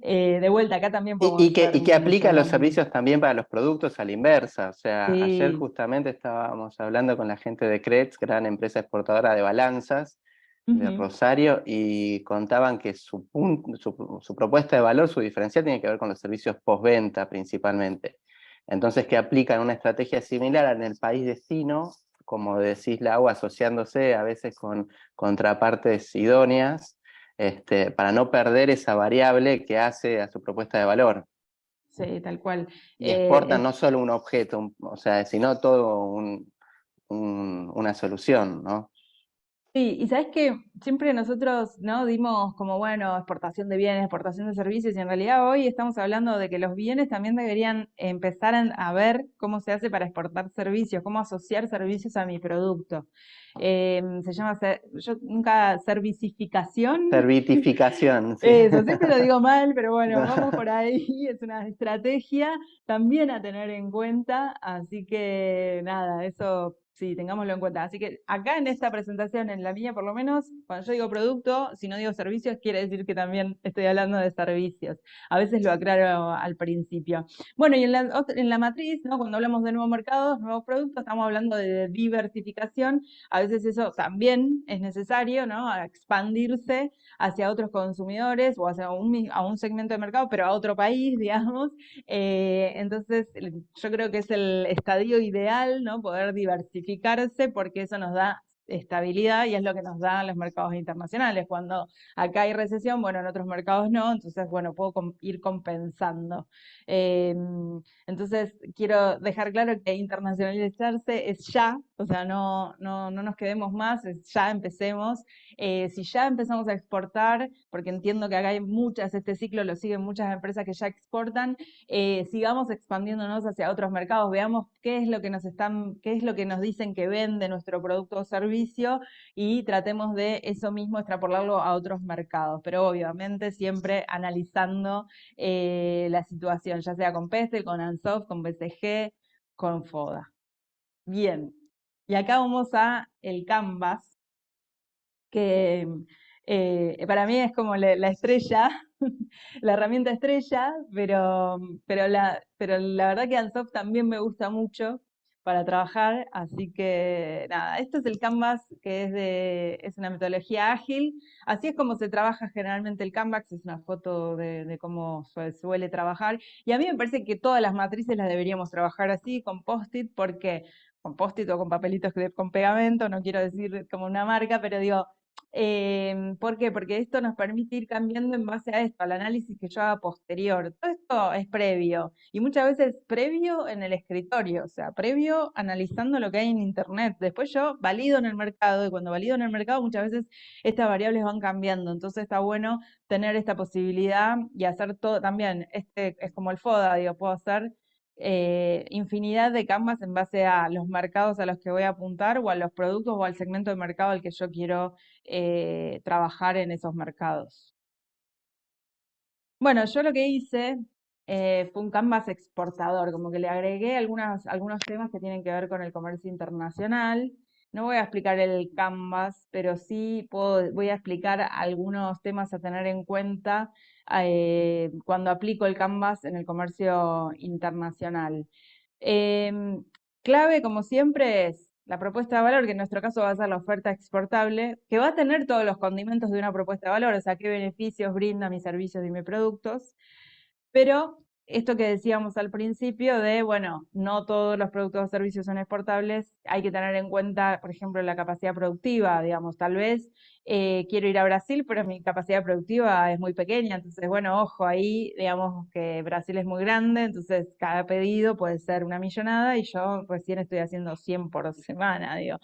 De vuelta, acá también podemos Y ver que mucho aplica lo los mismo. servicios también para los productos a la inversa. O sea, ayer Sí. justamente estábamos hablando con la gente de Cretz, gran empresa exportadora de balanzas de Ujú. Rosario, y contaban que su propuesta de valor, su diferencial, tiene que ver con los servicios postventa principalmente. Entonces, que aplican una estrategia similar en el país destino, como decís, Lau, asociándose a veces con contrapartes idóneas, para no perder esa variable que hace a su propuesta de valor. Sí, tal cual. Y exportan Es no solo un objeto, o sea, sino todo una solución, ¿no? Sí, y sabes que siempre nosotros, ¿no? Dimos como, bueno, exportación de bienes, exportación de servicios, y en realidad hoy estamos hablando de que los bienes también deberían empezar a ver cómo se hace para exportar servicios, cómo asociar servicios a mi producto. Se llama, yo nunca, servicificación. Servitificación, sí. Eso, siempre lo digo mal, pero bueno, No. vamos por ahí, es una estrategia también a tener en cuenta, así que nada, eso sí, tengámoslo en cuenta. Así que acá en esta presentación, en la mía por lo menos, cuando yo digo producto, si no digo servicios, quiere decir que también estoy hablando de servicios. A veces lo aclaro al principio. Bueno, y en la matriz, ¿no? Cuando hablamos de nuevos mercados, nuevos productos, estamos hablando de diversificación. A veces eso también es necesario, ¿no? A expandirse hacia otros consumidores o hacia a un segmento de mercado, pero a otro país, digamos. Entonces, yo creo que es el estadio ideal, ¿no? Poder diversificarse porque eso nos da estabilidad y es lo que nos dan los mercados internacionales. Cuando acá hay recesión, bueno, en otros mercados no, entonces, bueno, puedo ir compensando. Eh, entonces, quiero dejar claro que internacionalizarse es ya, o sea, no nos quedemos más, es ya empecemos. Si ya empezamos a exportar, porque entiendo que acá hay muchas, este ciclo lo siguen muchas empresas que ya exportan, sigamos expandiéndonos hacia otros mercados, veamos qué es lo que qué es lo que nos dicen que vende nuestro producto o servicio y tratemos de eso mismo extrapolarlo a otros mercados, pero obviamente siempre analizando la situación, ya sea con Pestel, con Ansoft, con BCG, con FODA. Bien, y acá vamos a el Canvas, que para mí es como la estrella, la herramienta estrella, pero la verdad que Ansoft también me gusta mucho para trabajar, así que nada, esto es el Canvas que es una metodología ágil, así es como se trabaja generalmente el Canvas, es una foto de cómo suele trabajar, y a mí me parece que todas las matrices las deberíamos trabajar así, con post-it, porque con post-it o con papelitos con pegamento, no quiero decir como una marca, pero digo, ¿por qué? Porque esto nos permite ir cambiando en base a esto, al análisis que yo haga posterior. Todo esto es previo y muchas veces previo en el escritorio, o sea, previo analizando lo que hay en Internet. Después yo valido en el mercado y cuando valido en el mercado muchas veces estas variables van cambiando. Entonces está bueno tener esta posibilidad y hacer todo también. Este es como el FODA, digo, puedo hacer infinidad de canvas en base a los mercados a los que voy a apuntar o a los productos o al segmento de mercado al que yo quiero trabajar en esos mercados. Bueno, yo lo que hice fue un canvas exportador, como que le agregué algunos temas que tienen que ver con el comercio internacional. No voy a explicar el canvas, pero sí voy a explicar algunos temas a tener en cuenta cuando aplico el canvas en el comercio internacional. Em, Clave, como siempre, es la propuesta de valor, que en nuestro caso va a ser la oferta exportable, que va a tener todos los condimentos de una propuesta de valor, o sea, qué beneficios brinda mis servicios y mis productos, pero esto que decíamos al principio de, bueno, no todos los productos o servicios son exportables, hay que tener en cuenta, por ejemplo, la capacidad productiva, digamos, tal vez quiero ir a Brasil, pero mi capacidad productiva es muy pequeña, entonces, bueno, ojo, ahí, digamos que Brasil es muy grande, entonces cada pedido puede ser una millonada y yo recién estoy haciendo 100 por semana, digo.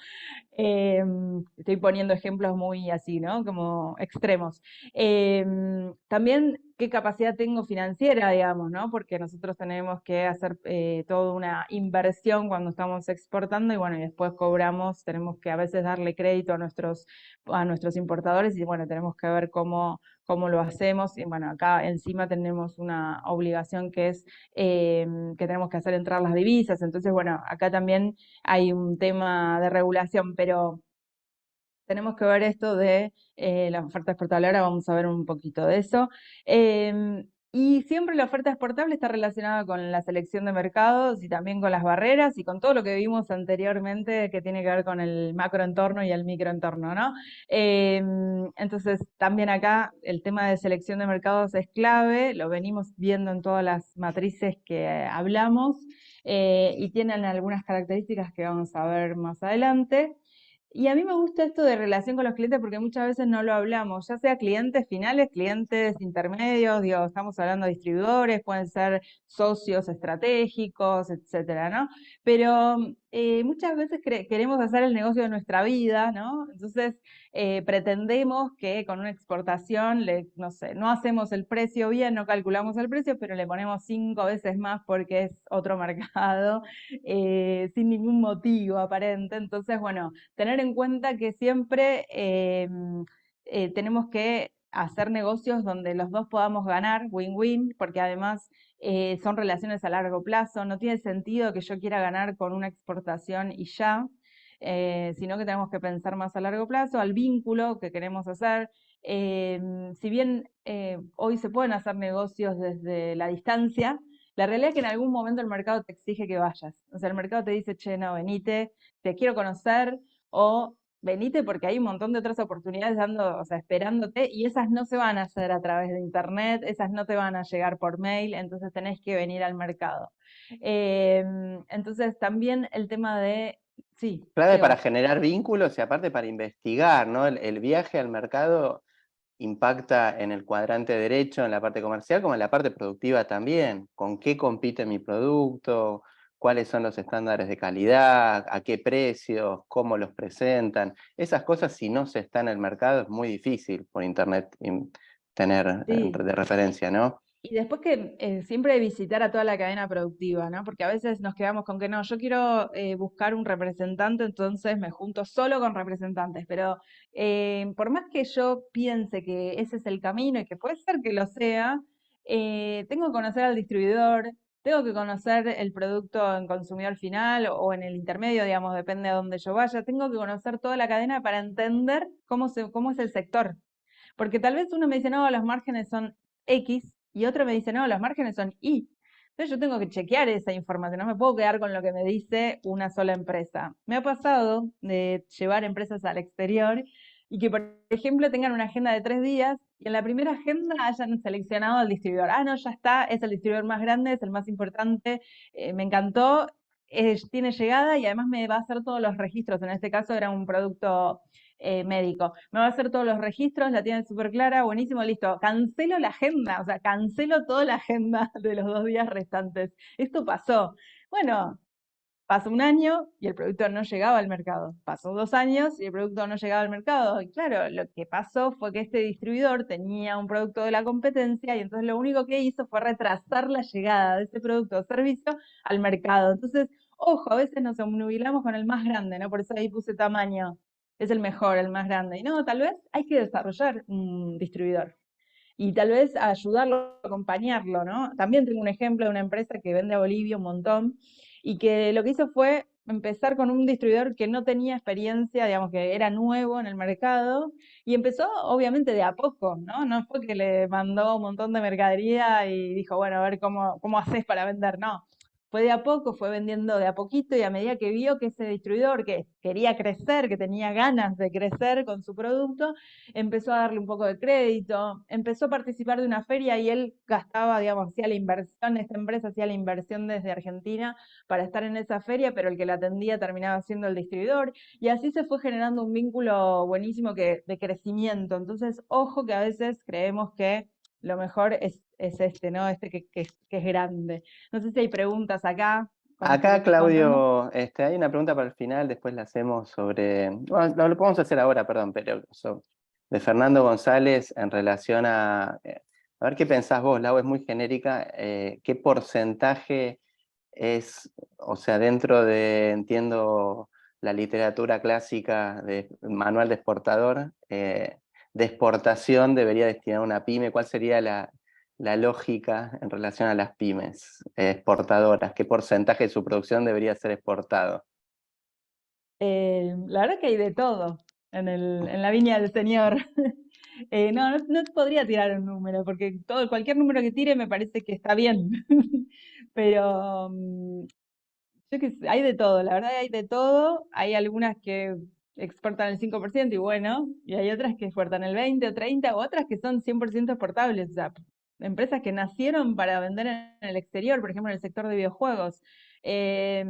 Estoy poniendo ejemplos muy así, ¿no? Como extremos. También qué capacidad tengo financiera, digamos, ¿no? Porque nosotros tenemos que hacer toda una inversión cuando estamos exportando y bueno, y después cobramos, tenemos que a veces darle crédito a nuestros importadores y bueno, tenemos que ver cómo lo hacemos. Y bueno, acá encima tenemos una obligación que es que tenemos que hacer entrar las divisas. Entonces, bueno, acá también hay un tema de regulación, pero tenemos que ver esto de la oferta exportable. Ahora vamos a ver un poquito de eso. Y siempre la oferta exportable está relacionada con la selección de mercados y también con las barreras y con todo lo que vimos anteriormente que tiene que ver con el macroentorno y el microentorno, ¿no? Entonces, también acá el tema de selección de mercados es clave, lo venimos viendo en todas las matrices que hablamos y tienen algunas características que vamos a ver más adelante. Y a mí me gusta esto de relación con los clientes porque muchas veces no lo hablamos, ya sea clientes finales, clientes intermedios, digo, estamos hablando de distribuidores, pueden ser socios estratégicos, etcétera, ¿no? Pero muchas veces queremos hacer el negocio de nuestra vida, ¿no? Entonces pretendemos que con una exportación, no sé, no hacemos el precio bien, no calculamos el precio, pero le ponemos 5 veces más porque es otro mercado, sin ningún motivo aparente. Entonces, bueno, tener en cuenta que siempre tenemos que hacer negocios donde los dos podamos ganar, win-win, porque además son relaciones a largo plazo. No tiene sentido que yo quiera ganar con una exportación y ya, sino que tenemos que pensar más a largo plazo, al vínculo que queremos hacer. Si bien hoy se pueden hacer negocios desde la distancia, la realidad es que en algún momento el mercado te exige que vayas. O sea, el mercado te dice, che, no, venite, te quiero conocer, o venite porque hay un montón de otras oportunidades dando, o sea, esperándote, y esas no se van a hacer a través de internet, esas no te van a llegar por mail, entonces tenés que venir al mercado. Entonces también el tema de, sí, Clave para Seba. generar vínculos y aparte para investigar, ¿no? El viaje al mercado impacta en el cuadrante derecho, en la parte comercial, como en la parte productiva también. ¿Con qué compite mi producto? ¿Cuáles son los estándares de calidad? ¿A qué precios? ¿Cómo los presentan? Esas cosas, si no se está en el mercado, es muy difícil por internet tener Sí. de referencia, ¿no? Y después que siempre visitar a toda la cadena productiva, ¿no? Porque a veces nos quedamos con que no, yo quiero buscar un representante, entonces me junto solo con representantes, pero por más que yo piense que ese es el camino y que puede ser que lo sea, tengo que conocer al distribuidor, tengo que conocer el producto en consumidor final o en el intermedio, digamos, depende a dónde yo vaya, tengo que conocer toda la cadena para entender cómo es el sector. Porque tal vez uno me dice, no, los márgenes son X, y otro me dice, no, los márgenes son Y. Entonces yo tengo que chequear esa información, no me puedo quedar con lo que me dice una sola empresa. Me ha pasado de llevar empresas al exterior y que, por ejemplo, tengan una agenda de 3 días y en la primera agenda hayan seleccionado al distribuidor. Ah, no, ya está, es el distribuidor más grande, es el más importante, me encantó, tiene llegada y además me va a hacer todos los registros. En este caso era un producto médico. Me va a hacer todos los registros, la tiene súper clara, buenísimo, listo. Cancelo la agenda, o sea, cancelo toda la agenda de los 2 días restantes. Esto pasó. Bueno, pasó un año y el producto no llegaba al mercado. Pasó 2 años y el producto no llegaba al mercado. Y claro, lo que pasó fue que este distribuidor tenía un producto de la competencia y entonces lo único que hizo fue retrasar la llegada de ese producto o servicio al mercado. Entonces, ojo, a veces nos obnubilamos con el más grande, ¿no? Por eso ahí puse tamaño. Es el mejor, el más grande. Y no, tal vez hay que desarrollar un distribuidor y tal vez ayudarlo, acompañarlo, ¿no? También tengo un ejemplo de una empresa que vende a Bolivia un montón y que lo que hizo fue empezar con un distribuidor que no tenía experiencia, digamos que era nuevo en el mercado y empezó obviamente de a poco, ¿no? No fue que le mandó un montón de mercadería y dijo, bueno, a ver cómo haces para vender, no. fue de a poco, fue vendiendo de a poquito y a medida que vio que ese distribuidor que quería crecer, que tenía ganas de crecer con su producto, empezó a darle un poco de crédito, empezó a participar de una feria y él gastaba, digamos, hacía la inversión, esta empresa hacía la inversión desde Argentina para estar en esa feria, pero el que la atendía terminaba siendo el distribuidor, y así se fue generando un vínculo buenísimo de crecimiento. Entonces, ojo que a veces creemos que lo mejor es este, ¿no? Este que es grande. No sé si hay preguntas acá con esto que Acá, estoy contando. Claudio, hay una pregunta para el final, después la hacemos sobre, bueno, lo podemos hacer ahora, perdón, pero de Fernando González en relación a ver qué pensás vos, Lau, es muy genérica, qué porcentaje es, o sea, dentro de, entiendo, la literatura clásica de manual de exportador, de exportación debería destinar una pyme, ¿cuál sería la lógica en relación a las pymes exportadoras? ¿Qué porcentaje de su producción debería ser exportado? La verdad que hay de todo en la viña del Señor. No te podría tirar un número, porque cualquier número que tire me parece que está bien. Pero yo que sé, hay de todo, la verdad hay de todo. Hay algunas que exportan el 5% y bueno, y hay otras que exportan el 20 o 30, o otras que son 100% exportables. O sea, empresas que nacieron para vender en el exterior, por ejemplo, en el sector de videojuegos. Eh,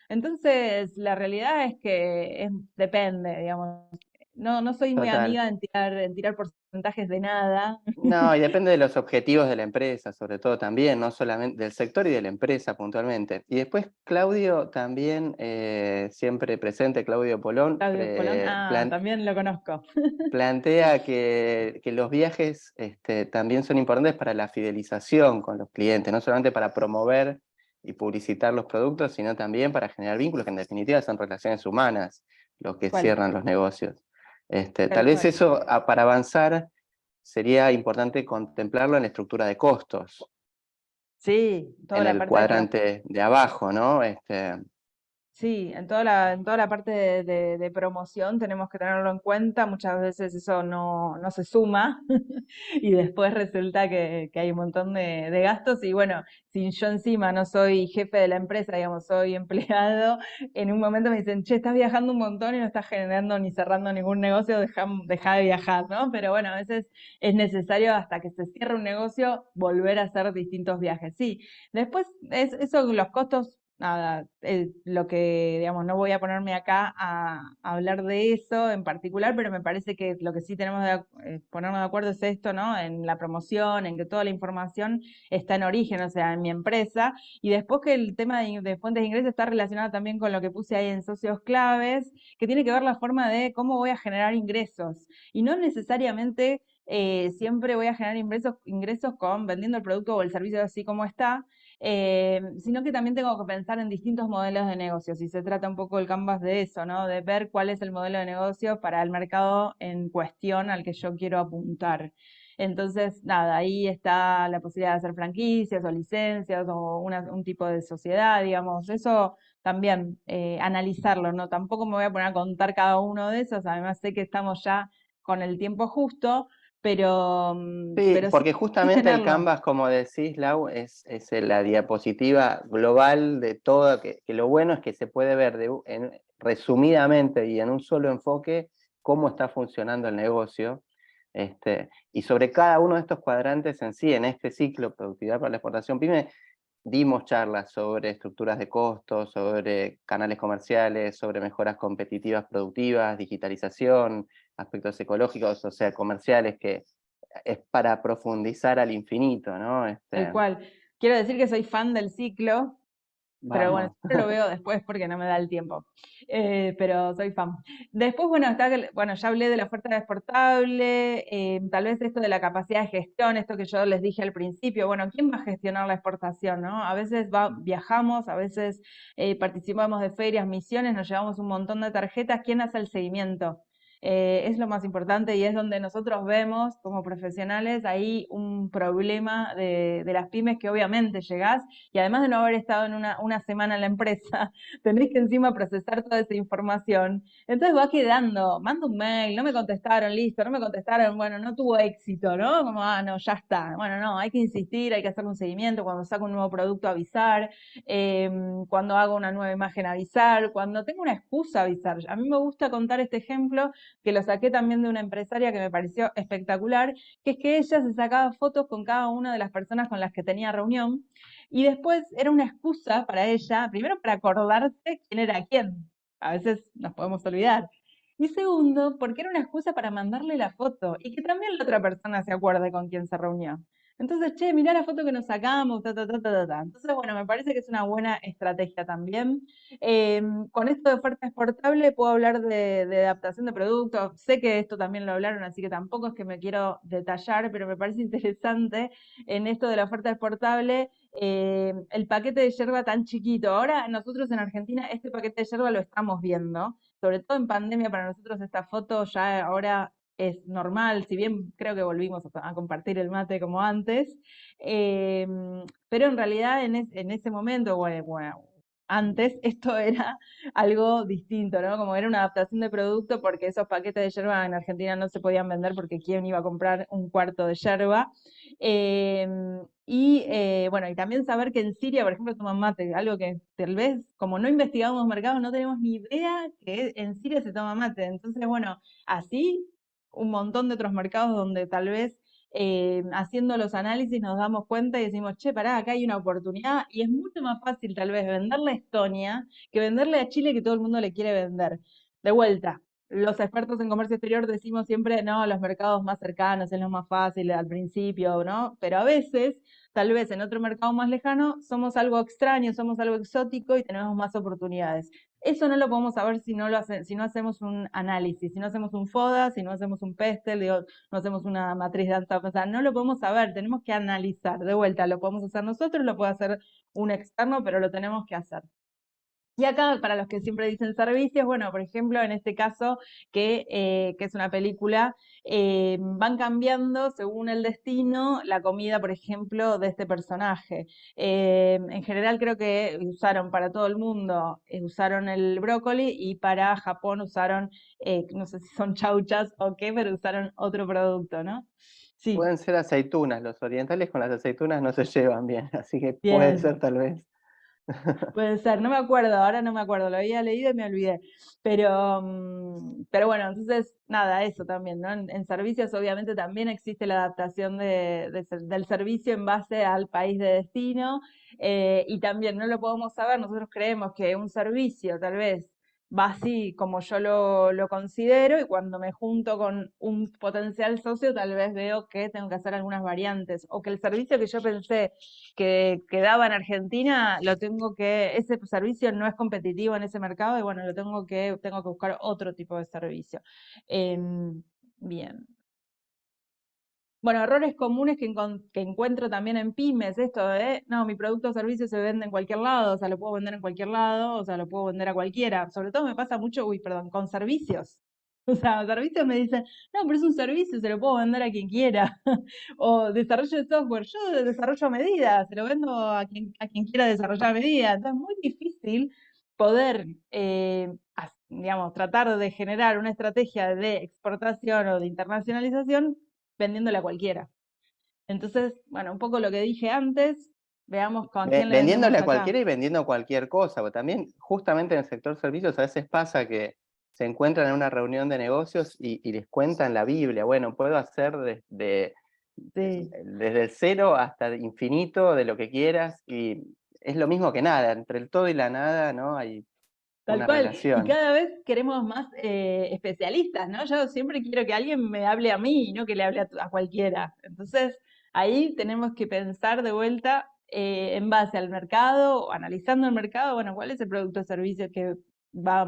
entonces, la realidad es que depende, digamos. No soy muy Total. amiga en tirar porcentajes de nada. No, y depende de los objetivos de la empresa, sobre todo también, no solamente del sector y de la empresa puntualmente. Y después Claudio también, siempre presente, Claudio Polón, Claudio Polón, también lo conozco. plantea que los viajes también son importantes para la fidelización con los clientes, no solamente para promover y publicitar los productos, sino también para generar vínculos, que en definitiva son relaciones humanas los que ¿Cuál? cierran los negocios. Tal Tal vez cual. eso, para avanzar, sería importante contemplarlo en la estructura de costos, Sí, toda en la el parte de cuadrante de abajo, ¿no? Sí, en toda la parte de promoción tenemos que tenerlo en cuenta. Muchas veces eso no se suma y después resulta que hay un montón de gastos. Y bueno, si yo encima no soy jefe de la empresa, digamos, soy empleado, en un momento me dicen, che, estás viajando un montón y no estás generando ni cerrando ningún negocio, deja de viajar, ¿no? Pero bueno, a veces es necesario hasta que se cierre un negocio volver a hacer distintos viajes. Sí, después eso, los costos nada, lo que, digamos, no voy a ponerme acá a hablar de eso en particular, pero me parece que lo que sí tenemos de ponernos de acuerdo es esto, ¿no? En la promoción, en que toda la información está en origen, o sea, en mi empresa, y después que el tema de fuentes de ingresos está relacionado también con lo que puse ahí en socios claves, que tiene que ver la forma de cómo voy a generar ingresos, y no necesariamente siempre voy a generar ingresos con vendiendo el producto o el servicio así como está, sino que también tengo que pensar en distintos modelos de negocios y se trata un poco el Canvas de eso, ¿no? De ver cuál es el modelo de negocio para el mercado en cuestión al que yo quiero apuntar. Entonces, nada, ahí está la posibilidad de hacer franquicias o licencias o un tipo de sociedad, digamos, eso también analizarlo, ¿no? Tampoco me voy a poner a contar cada uno de esos, además sé que estamos ya con el tiempo justo, pero, Sí, pero sí, porque sí justamente el tenerlo. Canvas, como decís, Lau, es la diapositiva global de todo, que lo bueno es que se puede ver resumidamente y en un solo enfoque cómo está funcionando el negocio. Y sobre cada uno de estos cuadrantes en sí, en este ciclo Productividad para la Exportación PYME, dimos charlas sobre estructuras de costos, sobre canales comerciales, sobre mejoras competitivas productivas, digitalización, aspectos ecológicos, o sea, comerciales, que es para profundizar al infinito, ¿no? Tal cual. Quiero decir que soy fan del ciclo, pero bueno, Vamos. siempre lo veo después porque no me da el tiempo. Pero soy fan. Después, bueno, bueno, ya hablé de la oferta exportable, tal vez esto de la capacidad de gestión, esto que yo les dije al principio, bueno, ¿quién va a gestionar la exportación, no? A veces viajamos, a veces participamos de ferias, misiones, nos llevamos un montón de tarjetas, ¿quién hace el seguimiento? Es lo más importante y es donde nosotros vemos como profesionales ahí un problema de las pymes que obviamente llegás y además de no haber estado en una semana en la empresa, tenés que encima procesar toda esa información. Entonces va quedando, mando un mail, no me contestaron, listo, no me contestaron, bueno, no tuvo éxito, ¿no? Como, no, ya está. Bueno, no, hay que insistir, hay que hacer un seguimiento, cuando saco un nuevo producto avisar, cuando hago una nueva imagen avisar, cuando tengo una excusa avisar. A mí me gusta contar este ejemplo que lo saqué también de una empresaria que me pareció espectacular, que es que ella se sacaba fotos con cada una de las personas con las que tenía reunión y después era una excusa para ella, primero para acordarse quién era quién. A veces nos podemos olvidar. Y segundo, porque era una excusa para mandarle la foto y que también la otra persona se acuerde con quién se reunió. Entonces, che, mirá la foto que nos sacamos, ta, ta, ta, ta, ta, ta. Entonces, bueno, me parece que es una buena estrategia también. Con esto de oferta exportable puedo hablar de adaptación de productos. Sé que esto también lo hablaron, así que tampoco es que me quiero detallar, pero me parece interesante en esto de la oferta exportable el paquete de yerba tan chiquito. Ahora nosotros en Argentina este paquete de yerba lo estamos viendo, sobre todo en pandemia para nosotros esta foto ya ahora es normal, si bien creo que volvimos a compartir el mate como antes, eh, pero en realidad en ese momento, bueno, antes esto era algo distinto, ¿no? Como era una adaptación de producto porque esos paquetes de yerba en Argentina no se podían vender porque quién iba a comprar un cuarto de yerba. Bueno, y también saber que en Siria, por ejemplo, toman mate, algo que tal vez, como no investigamos mercados, no tenemos ni idea que en Siria se toma mate. Entonces, bueno, así un montón de otros mercados donde tal vez haciendo los análisis nos damos cuenta y decimos, che, pará, acá hay una oportunidad y es mucho más fácil tal vez venderle a Estonia que venderle a Chile que todo el mundo le quiere vender. De vuelta, los expertos en comercio exterior decimos siempre, no, los mercados más cercanos es lo más fácil al principio, ¿no? Pero a veces, tal vez en otro mercado más lejano, somos algo extraño, somos algo exótico y tenemos más oportunidades. Eso no lo podemos saber si no, si no hacemos un análisis, si no hacemos un FODA, si no hacemos un PESTEL, digo, no hacemos una matriz de alta, o sea, no lo podemos saber, tenemos que analizar. De vuelta, lo podemos hacer nosotros, lo puede hacer un externo, pero lo tenemos que hacer. Y acá, para los que siempre dicen servicios, bueno, por ejemplo, en este caso, que es una película, van cambiando según el destino la comida, por ejemplo, de este personaje. En general creo que usaron para todo el mundo, usaron el brócoli y para Japón usaron, no sé si son chauchas o qué, pero usaron otro producto, ¿no? Sí, Pueden ser aceitunas, los orientales con las aceitunas no se llevan bien, así que puede bien. ser tal vez. Puede ser, no me acuerdo, ahora no me acuerdo, lo había leído y me olvidé. Pero bueno, entonces, nada, eso también, ¿no? En servicios obviamente también existe la adaptación del servicio en base al país de destino, y también no lo podemos saber, nosotros creemos que un servicio tal vez va así como yo lo considero y cuando me junto con un potencial socio tal vez veo que tengo que hacer algunas variantes o que el servicio que yo pensé que daba en Argentina, ese servicio no es competitivo en ese mercado y bueno, tengo que buscar otro tipo de servicio. Bien. Bueno, errores comunes que encuentro también en pymes, esto de, no, mi producto o servicio se vende en cualquier lado, o sea, lo puedo vender en cualquier lado, o sea, lo puedo vender a cualquiera. Sobre todo me pasa mucho, perdón, con servicios. O sea, servicios me dicen, no, pero es un servicio, se lo puedo vender a quien quiera. O desarrollo de software, yo desarrollo a medida, se lo vendo a quien quiera desarrollar a medida. Entonces es muy difícil poder, digamos, tratar de generar una estrategia de exportación o de internacionalización vendiéndole a cualquiera. Entonces, bueno, un poco lo que dije antes, veamos con quién le Vendiéndole vendemos a acá. cualquiera y vendiendo cualquier cosa, porque también justamente en el sector servicios a veces pasa que se encuentran en una reunión de negocios y les cuentan la Biblia. Bueno, puedo hacer Sí, desde el cero hasta el infinito de lo que quieras y es lo mismo que nada, entre el todo y la nada, ¿no? Hay tal una cual. Y relación. cada vez queremos más especialistas, ¿no? Yo siempre quiero que alguien me hable a mí y no que le hable a cualquiera. Entonces, ahí tenemos que pensar de vuelta en base al mercado, o analizando el mercado, bueno, cuál es el producto o servicio que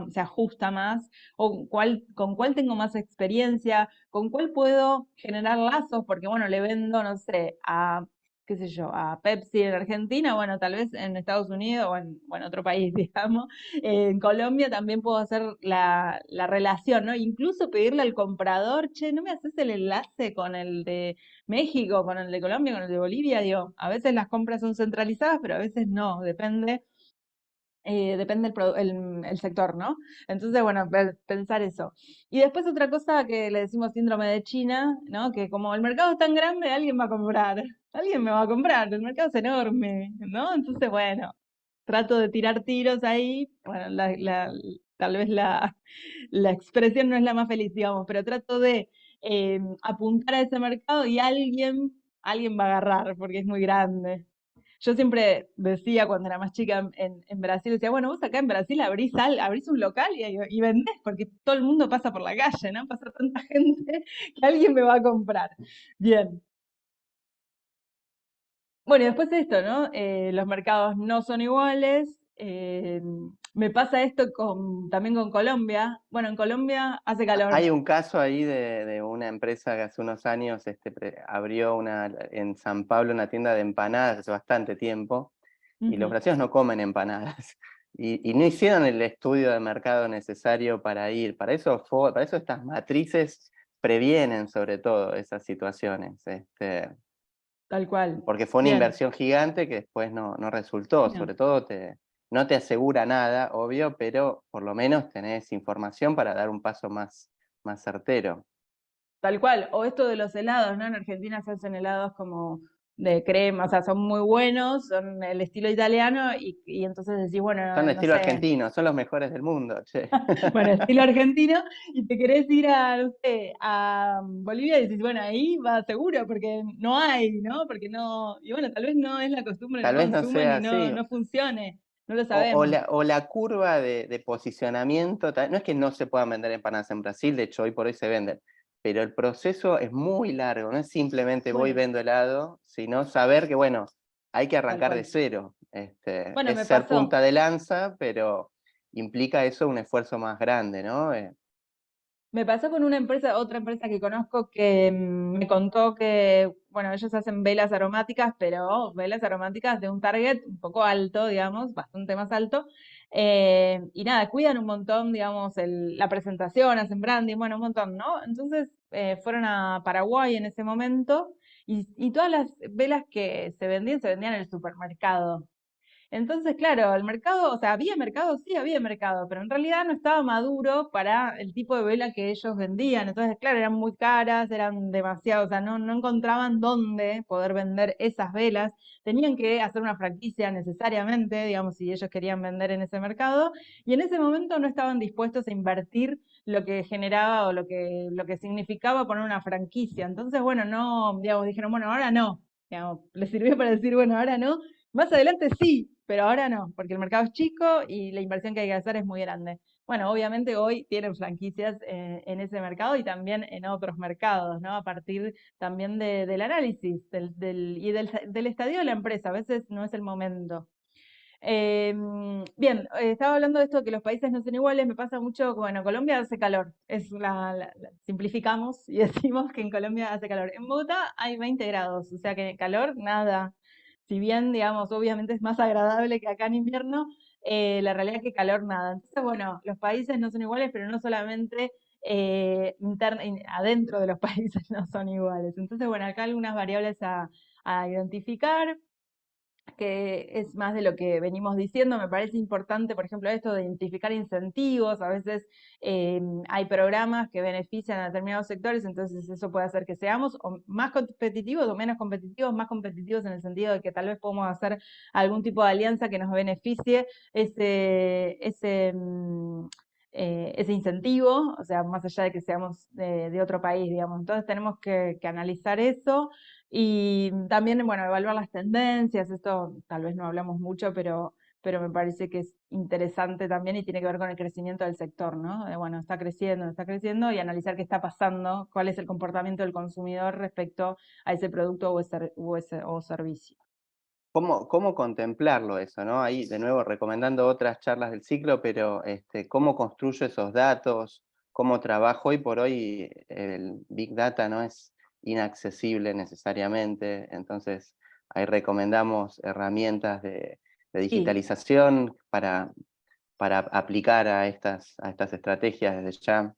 se ajusta más, o con cuál tengo más experiencia, con cuál puedo generar lazos, porque bueno, le vendo, no sé, qué sé yo, a Pepsi en Argentina, bueno, tal vez en Estados Unidos o en otro país, digamos, en Colombia también puedo hacer la relación, ¿no? Incluso pedirle al comprador, che, ¿no me haces el enlace con el de México, con el de Colombia, con el de Bolivia? Digo, a veces las compras son centralizadas, pero a veces no, depende el sector, ¿no? Entonces, bueno, pensar eso. Y después otra cosa que le decimos síndrome de China, ¿no? Que como el mercado es tan grande, alguien va a comprar, alguien me va a comprar, el mercado es enorme, ¿no? Entonces, bueno, trato de tirar tiros ahí, bueno, tal vez la expresión no es la más feliz, digamos, pero trato de apuntar a ese mercado y alguien va a agarrar, porque es muy grande. Yo siempre decía cuando era más chica en Brasil, decía, bueno, vos acá en Brasil abrís un local y vendés, porque todo el mundo pasa por la calle, ¿no? Pasa tanta gente que alguien me va a comprar. Bien. Bueno, y después esto, ¿no? Los mercados no son iguales. Me pasa esto también con Colombia. Bueno, en Colombia hace calor. Hay un caso ahí de una empresa que hace unos años abrió en San Pablo una tienda de empanadas hace bastante tiempo, y los Ujú, brasileños no comen empanadas. Y no hicieron el estudio de mercado necesario para ir. Para eso estas matrices previenen sobre todo esas situaciones. tal cual. Porque fue una Bien. inversión gigante que después no resultó. No. Sobre todo no te asegura nada, obvio, pero por lo menos tenés información para dar un paso más certero. Tal cual, o esto de los helados, ¿no? En Argentina se hacen helados como de crema, o sea, son muy buenos, son el estilo italiano y entonces decís, Son bueno, de no estilo sé, argentino, son los mejores del mundo, che. bueno, estilo argentino y te querés ir a, no sé, a Bolivia y decís, bueno, ahí va seguro porque no hay, ¿no? Porque no, y bueno, tal vez no es la costumbre, no Tal vez no consumen sea y así. no funcione, no lo O, o sabemos. la, o la curva de posicionamiento, no es que no se puedan vender empanadas en Brasil, de hecho hoy por hoy se venden, pero el proceso es muy largo, no es simplemente voy y Bueno, vendo helado, sino saber que, bueno, hay que tal arrancar de cual. cero. Bueno, Es me ser pasó. punta de lanza, pero implica eso un esfuerzo más grande, ¿no? Me pasó con una empresa, otra empresa que conozco que me contó que, bueno, ellos hacen velas aromáticas, pero velas aromáticas de un target un poco alto, digamos, bastante más alto. Y nada, cuidan un montón, digamos, la presentación, hacen branding, bueno, un montón, ¿no? Entonces fueron a Paraguay en ese momento y todas las velas que se vendían en el supermercado. Entonces, claro, el mercado, o sea, había mercado, sí, había mercado, pero en realidad no estaba maduro para el tipo de vela que ellos vendían. Entonces, claro, eran muy caras, eran demasiado, o sea, no encontraban dónde poder vender esas velas. Tenían que hacer una franquicia necesariamente, digamos, si ellos querían vender en ese mercado. Y en ese momento no estaban dispuestos a invertir lo que generaba o lo que significaba poner una franquicia. Entonces, bueno, no, digamos, dijeron, bueno, ahora no. Digamos, les sirvió para decir, bueno, ahora no. Más adelante sí, pero ahora no, porque el mercado es chico y la inversión que hay que hacer es muy grande. Bueno, obviamente hoy tienen franquicias en ese mercado y también en otros mercados, ¿no? A partir también del análisis del estadio de la empresa. A veces no es el momento. Bien, estaba hablando de esto que los países no son iguales, me pasa mucho, bueno, Colombia hace calor, simplificamos y decimos que en Colombia hace calor. En Bogotá hay 20 grados, o sea que calor, nada. Si bien, digamos, obviamente es más agradable que acá en invierno, la realidad es que calor, nada. Entonces, bueno, los países no son iguales, pero no solamente adentro de los países no son iguales. Entonces, bueno, acá algunas variables a identificar que es más de lo que venimos diciendo. Me parece importante, por ejemplo, esto de identificar incentivos. A veces hay programas que benefician a determinados sectores, entonces eso puede hacer que seamos o más competitivos o menos competitivos, más competitivos en el sentido de que tal vez podemos hacer algún tipo de alianza que nos beneficie ese incentivo, o sea, más allá de que seamos de otro país, digamos. Entonces tenemos que analizar eso y también, bueno, evaluar las tendencias, esto tal vez no hablamos mucho, pero me parece que es interesante también y tiene que ver con el crecimiento del sector, ¿no? Bueno, está creciendo y analizar qué está pasando, cuál es el comportamiento del consumidor respecto a ese producto o servicio. ¿Cómo contemplarlo eso, ¿no? Ahí, de nuevo, recomendando otras charlas del ciclo, pero ¿cómo construyo esos datos? ¿Cómo trabajo? Hoy por hoy el Big Data no es inaccesible necesariamente, entonces ahí recomendamos herramientas de Sí, digitalización para aplicar a estas estrategias desde ya.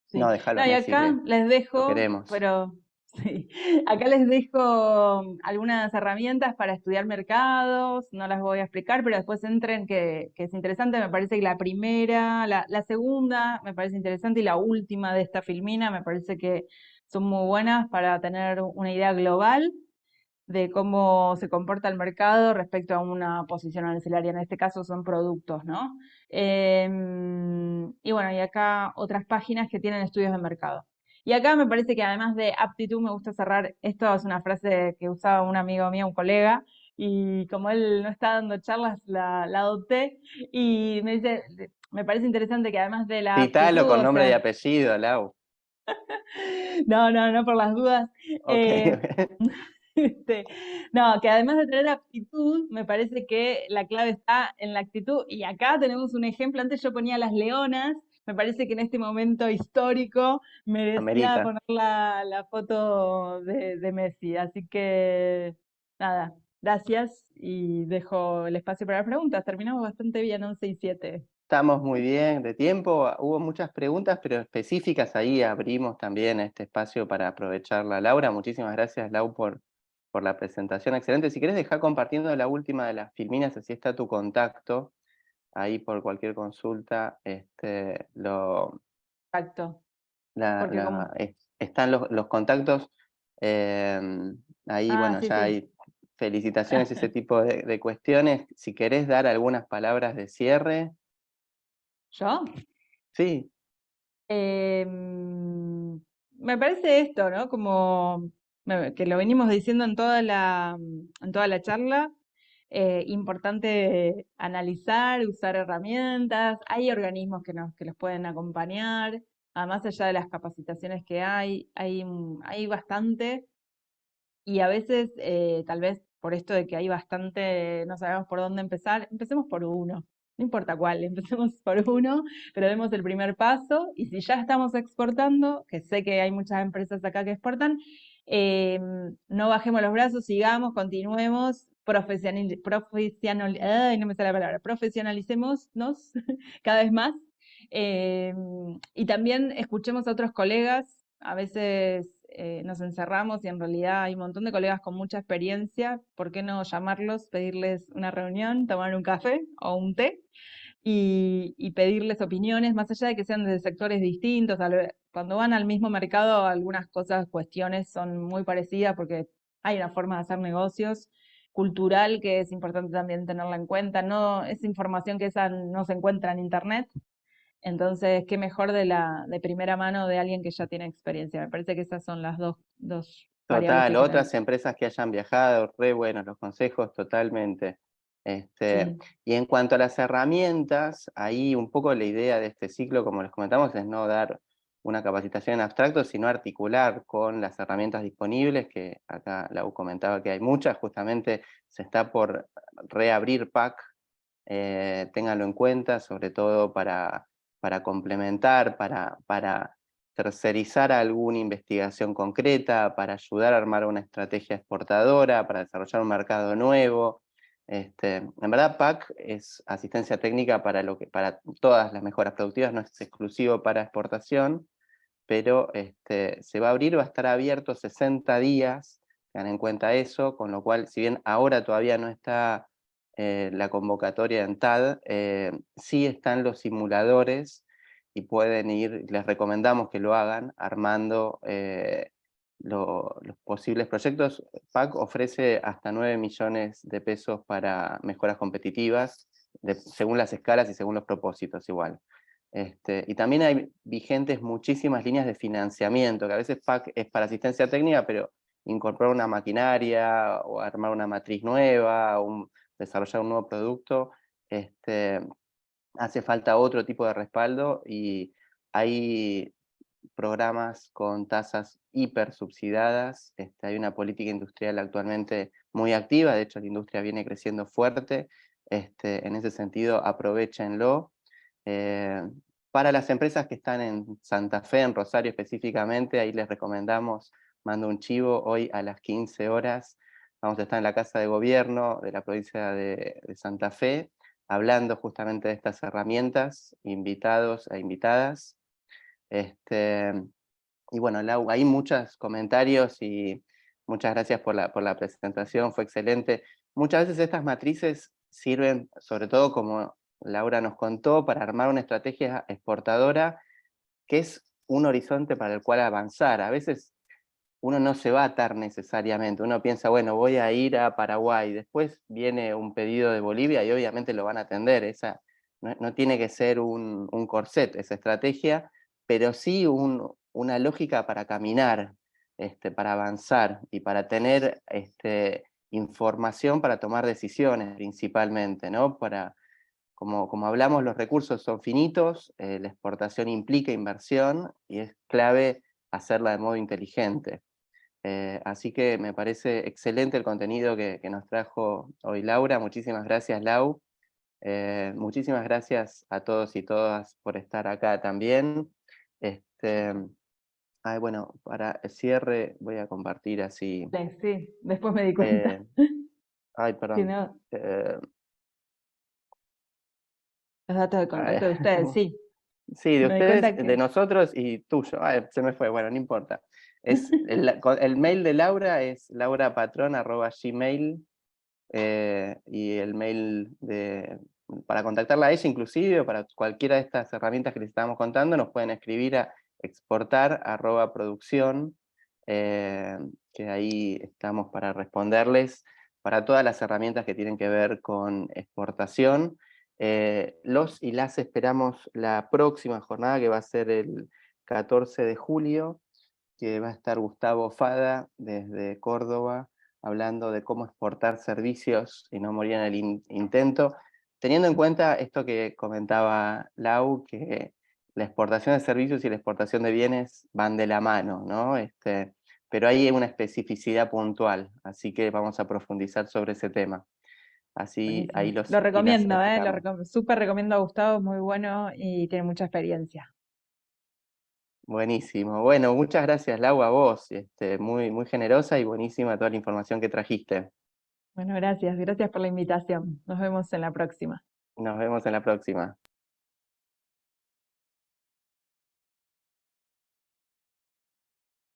sí. No, déjalo a No, y Messi, acá que les lo dejo, queremos. pero sí, acá les dejo algunas herramientas para estudiar mercados, no las voy a explicar, pero después entren que es interesante, me parece que la primera, la segunda me parece interesante y la última de esta filmina me parece que son muy buenas para tener una idea global de cómo se comporta el mercado respecto a una posición arancelaria. En este caso son productos, ¿no? Y bueno, y acá otras páginas que tienen estudios de mercado. Y acá me parece que además de aptitud me gusta cerrar, esto es una frase que usaba un amigo mío, un colega, y como él no está dando charlas, la adopté, y me dice, me parece interesante que además de la Citalo aptitud, con o nombre y sea, apellido, Lau. no por las dudas, Ok. eh, Este, no, que además de tener aptitud, me parece que la clave está en la actitud. Y acá tenemos un ejemplo. Antes yo ponía las leonas. Me parece que en este momento histórico merecía Amerita. poner la foto de Messi. Así que, nada, gracias y dejo el espacio para las preguntas. Terminamos bastante bien, 11 y 7. Estamos muy bien de tiempo. Hubo muchas preguntas, pero específicas. Ahí abrimos también este espacio para aprovecharla. Laura, muchísimas gracias, Lau, por la presentación. Excelente. Si querés dejar compartiendo la última de las filminas, así está tu contacto. Ahí por cualquier consulta, Exacto. la- Porque como... la- están los contactos. eh, Ahí, Ah, bueno, sí, ya sí. hay felicitaciones y ese tipo de cuestiones. Si querés dar algunas palabras de cierre. ¿Yo? Sí, Me parece esto, ¿no? Como que lo venimos diciendo en toda la charla, importante analizar, usar herramientas. Hay organismos que los pueden acompañar, además allá de las capacitaciones que hay bastante. Y a veces, tal vez por esto de que hay bastante, no sabemos por dónde empezar, empecemos por uno. No importa cuál, empecemos por uno, pero demos el primer paso. Y si ya estamos exportando, que sé que hay muchas empresas acá que exportan, eh, no bajemos los brazos, sigamos, continuemos, ay, no me sale la palabra, profesionalicémonos cada vez más. Eh, y también escuchemos a otros colegas. A veces nos encerramos y en realidad hay un montón de colegas con mucha experiencia. ¿Por qué no llamarlos, pedirles una reunión, tomar un café o un té y pedirles opiniones, más allá de que sean de sectores distintos? Cuando van al mismo mercado, algunas cosas, cuestiones son muy parecidas porque hay una forma de hacer negocios cultural que es importante también tenerla en cuenta. No es información que esa no se encuentra en internet, entonces, qué mejor de primera mano de alguien que ya tiene experiencia. Me parece que esas son las dos variables total. que tenemos. Otras empresas que hayan viajado, re buenos los consejos, totalmente. Sí, Y en cuanto a las herramientas, ahí un poco la idea de este ciclo, como les comentamos, es no dar una capacitación en abstracto, sino articular con las herramientas disponibles, que acá Lau comentaba que hay muchas. Justamente se está por reabrir PAC, ténganlo en cuenta, sobre todo para complementar, para tercerizar alguna investigación concreta, para ayudar a armar una estrategia exportadora, para desarrollar un mercado nuevo. En verdad, PAC es asistencia técnica para todas las mejoras productivas, no es exclusivo para exportación, pero se va a abrir, va a estar abierto 60 días, tengan en cuenta eso, con lo cual, si bien ahora todavía no está la convocatoria en TAD, sí están los simuladores y pueden ir, les recomendamos que lo hagan, armando los posibles proyectos. PAC ofrece hasta 9 millones de pesos para mejoras competitivas, según las escalas y según los propósitos igual. Y también hay vigentes muchísimas líneas de financiamiento, que a veces PAC es para asistencia técnica, pero incorporar una maquinaria o armar una matriz nueva, desarrollar un nuevo producto, hace falta otro tipo de respaldo, y hay programas con tasas hiper subsidiadas. Hay una política industrial actualmente muy activa, de hecho la industria viene creciendo fuerte. En ese sentido, aprovéchenlo. Eh, para las empresas que están en Santa Fe, en Rosario específicamente, ahí les recomendamos, mando un chivo, hoy a las 15 horas Vamos a estar en la Casa de Gobierno de la provincia de Santa Fe, hablando justamente de estas herramientas, invitados e invitadas. Este, y bueno, Lau, hay muchos comentarios y muchas gracias por la presentación, fue excelente. Muchas veces estas matrices sirven, sobre todo como Laura nos contó, para armar una estrategia exportadora que es un horizonte para el cual avanzar. A veces uno no se va a atar necesariamente, uno piensa, bueno, voy a ir a Paraguay, después viene un pedido de Bolivia y obviamente lo van a atender, no tiene que ser un corset esa estrategia, pero sí una lógica para caminar, para avanzar y para tener información para tomar decisiones principalmente, ¿no? Como hablamos, los recursos son finitos, la exportación implica inversión y es clave hacerla de modo inteligente. Así que me parece excelente el contenido que nos trajo hoy Laura. Muchísimas gracias, Lau. Muchísimas gracias a todos y todas por estar acá también. Este, bueno, para el cierre voy a compartir así. Sí, después me di cuenta. eh, Si perdón. no, Eh, los datos de contacto de ustedes, sí. sí, de Me di ustedes, cuenta de que... nosotros y tuyo. Se me fue, bueno, no importa. El mail de Laura es laurapatrón@gmail. Y el mail para contactarla a ella inclusive, o para cualquiera de estas herramientas que les estábamos contando, nos pueden escribir a exportar@producción, que ahí estamos para responderles para todas las herramientas que tienen que ver con exportación. Los y las esperamos la próxima jornada, que va a ser el 14 de julio, que va a estar Gustavo Fada desde Córdoba, hablando de cómo exportar servicios y no morir en el intento, teniendo en cuenta esto que comentaba Lau, que la exportación de servicios y la exportación de bienes van de la mano, ¿no? Pero hay una especificidad puntual, así que vamos a profundizar sobre ese tema. Así ahí Buenísimo. los Lo y las recomiendo, esperamos. súper recomiendo a Gustavo, es muy bueno y tiene mucha experiencia. Buenísimo. Bueno, muchas gracias, Lau, a vos. Muy, muy generosa y buenísima toda la información que trajiste. Bueno, gracias por la invitación. Nos vemos en la próxima. Nos vemos en la próxima.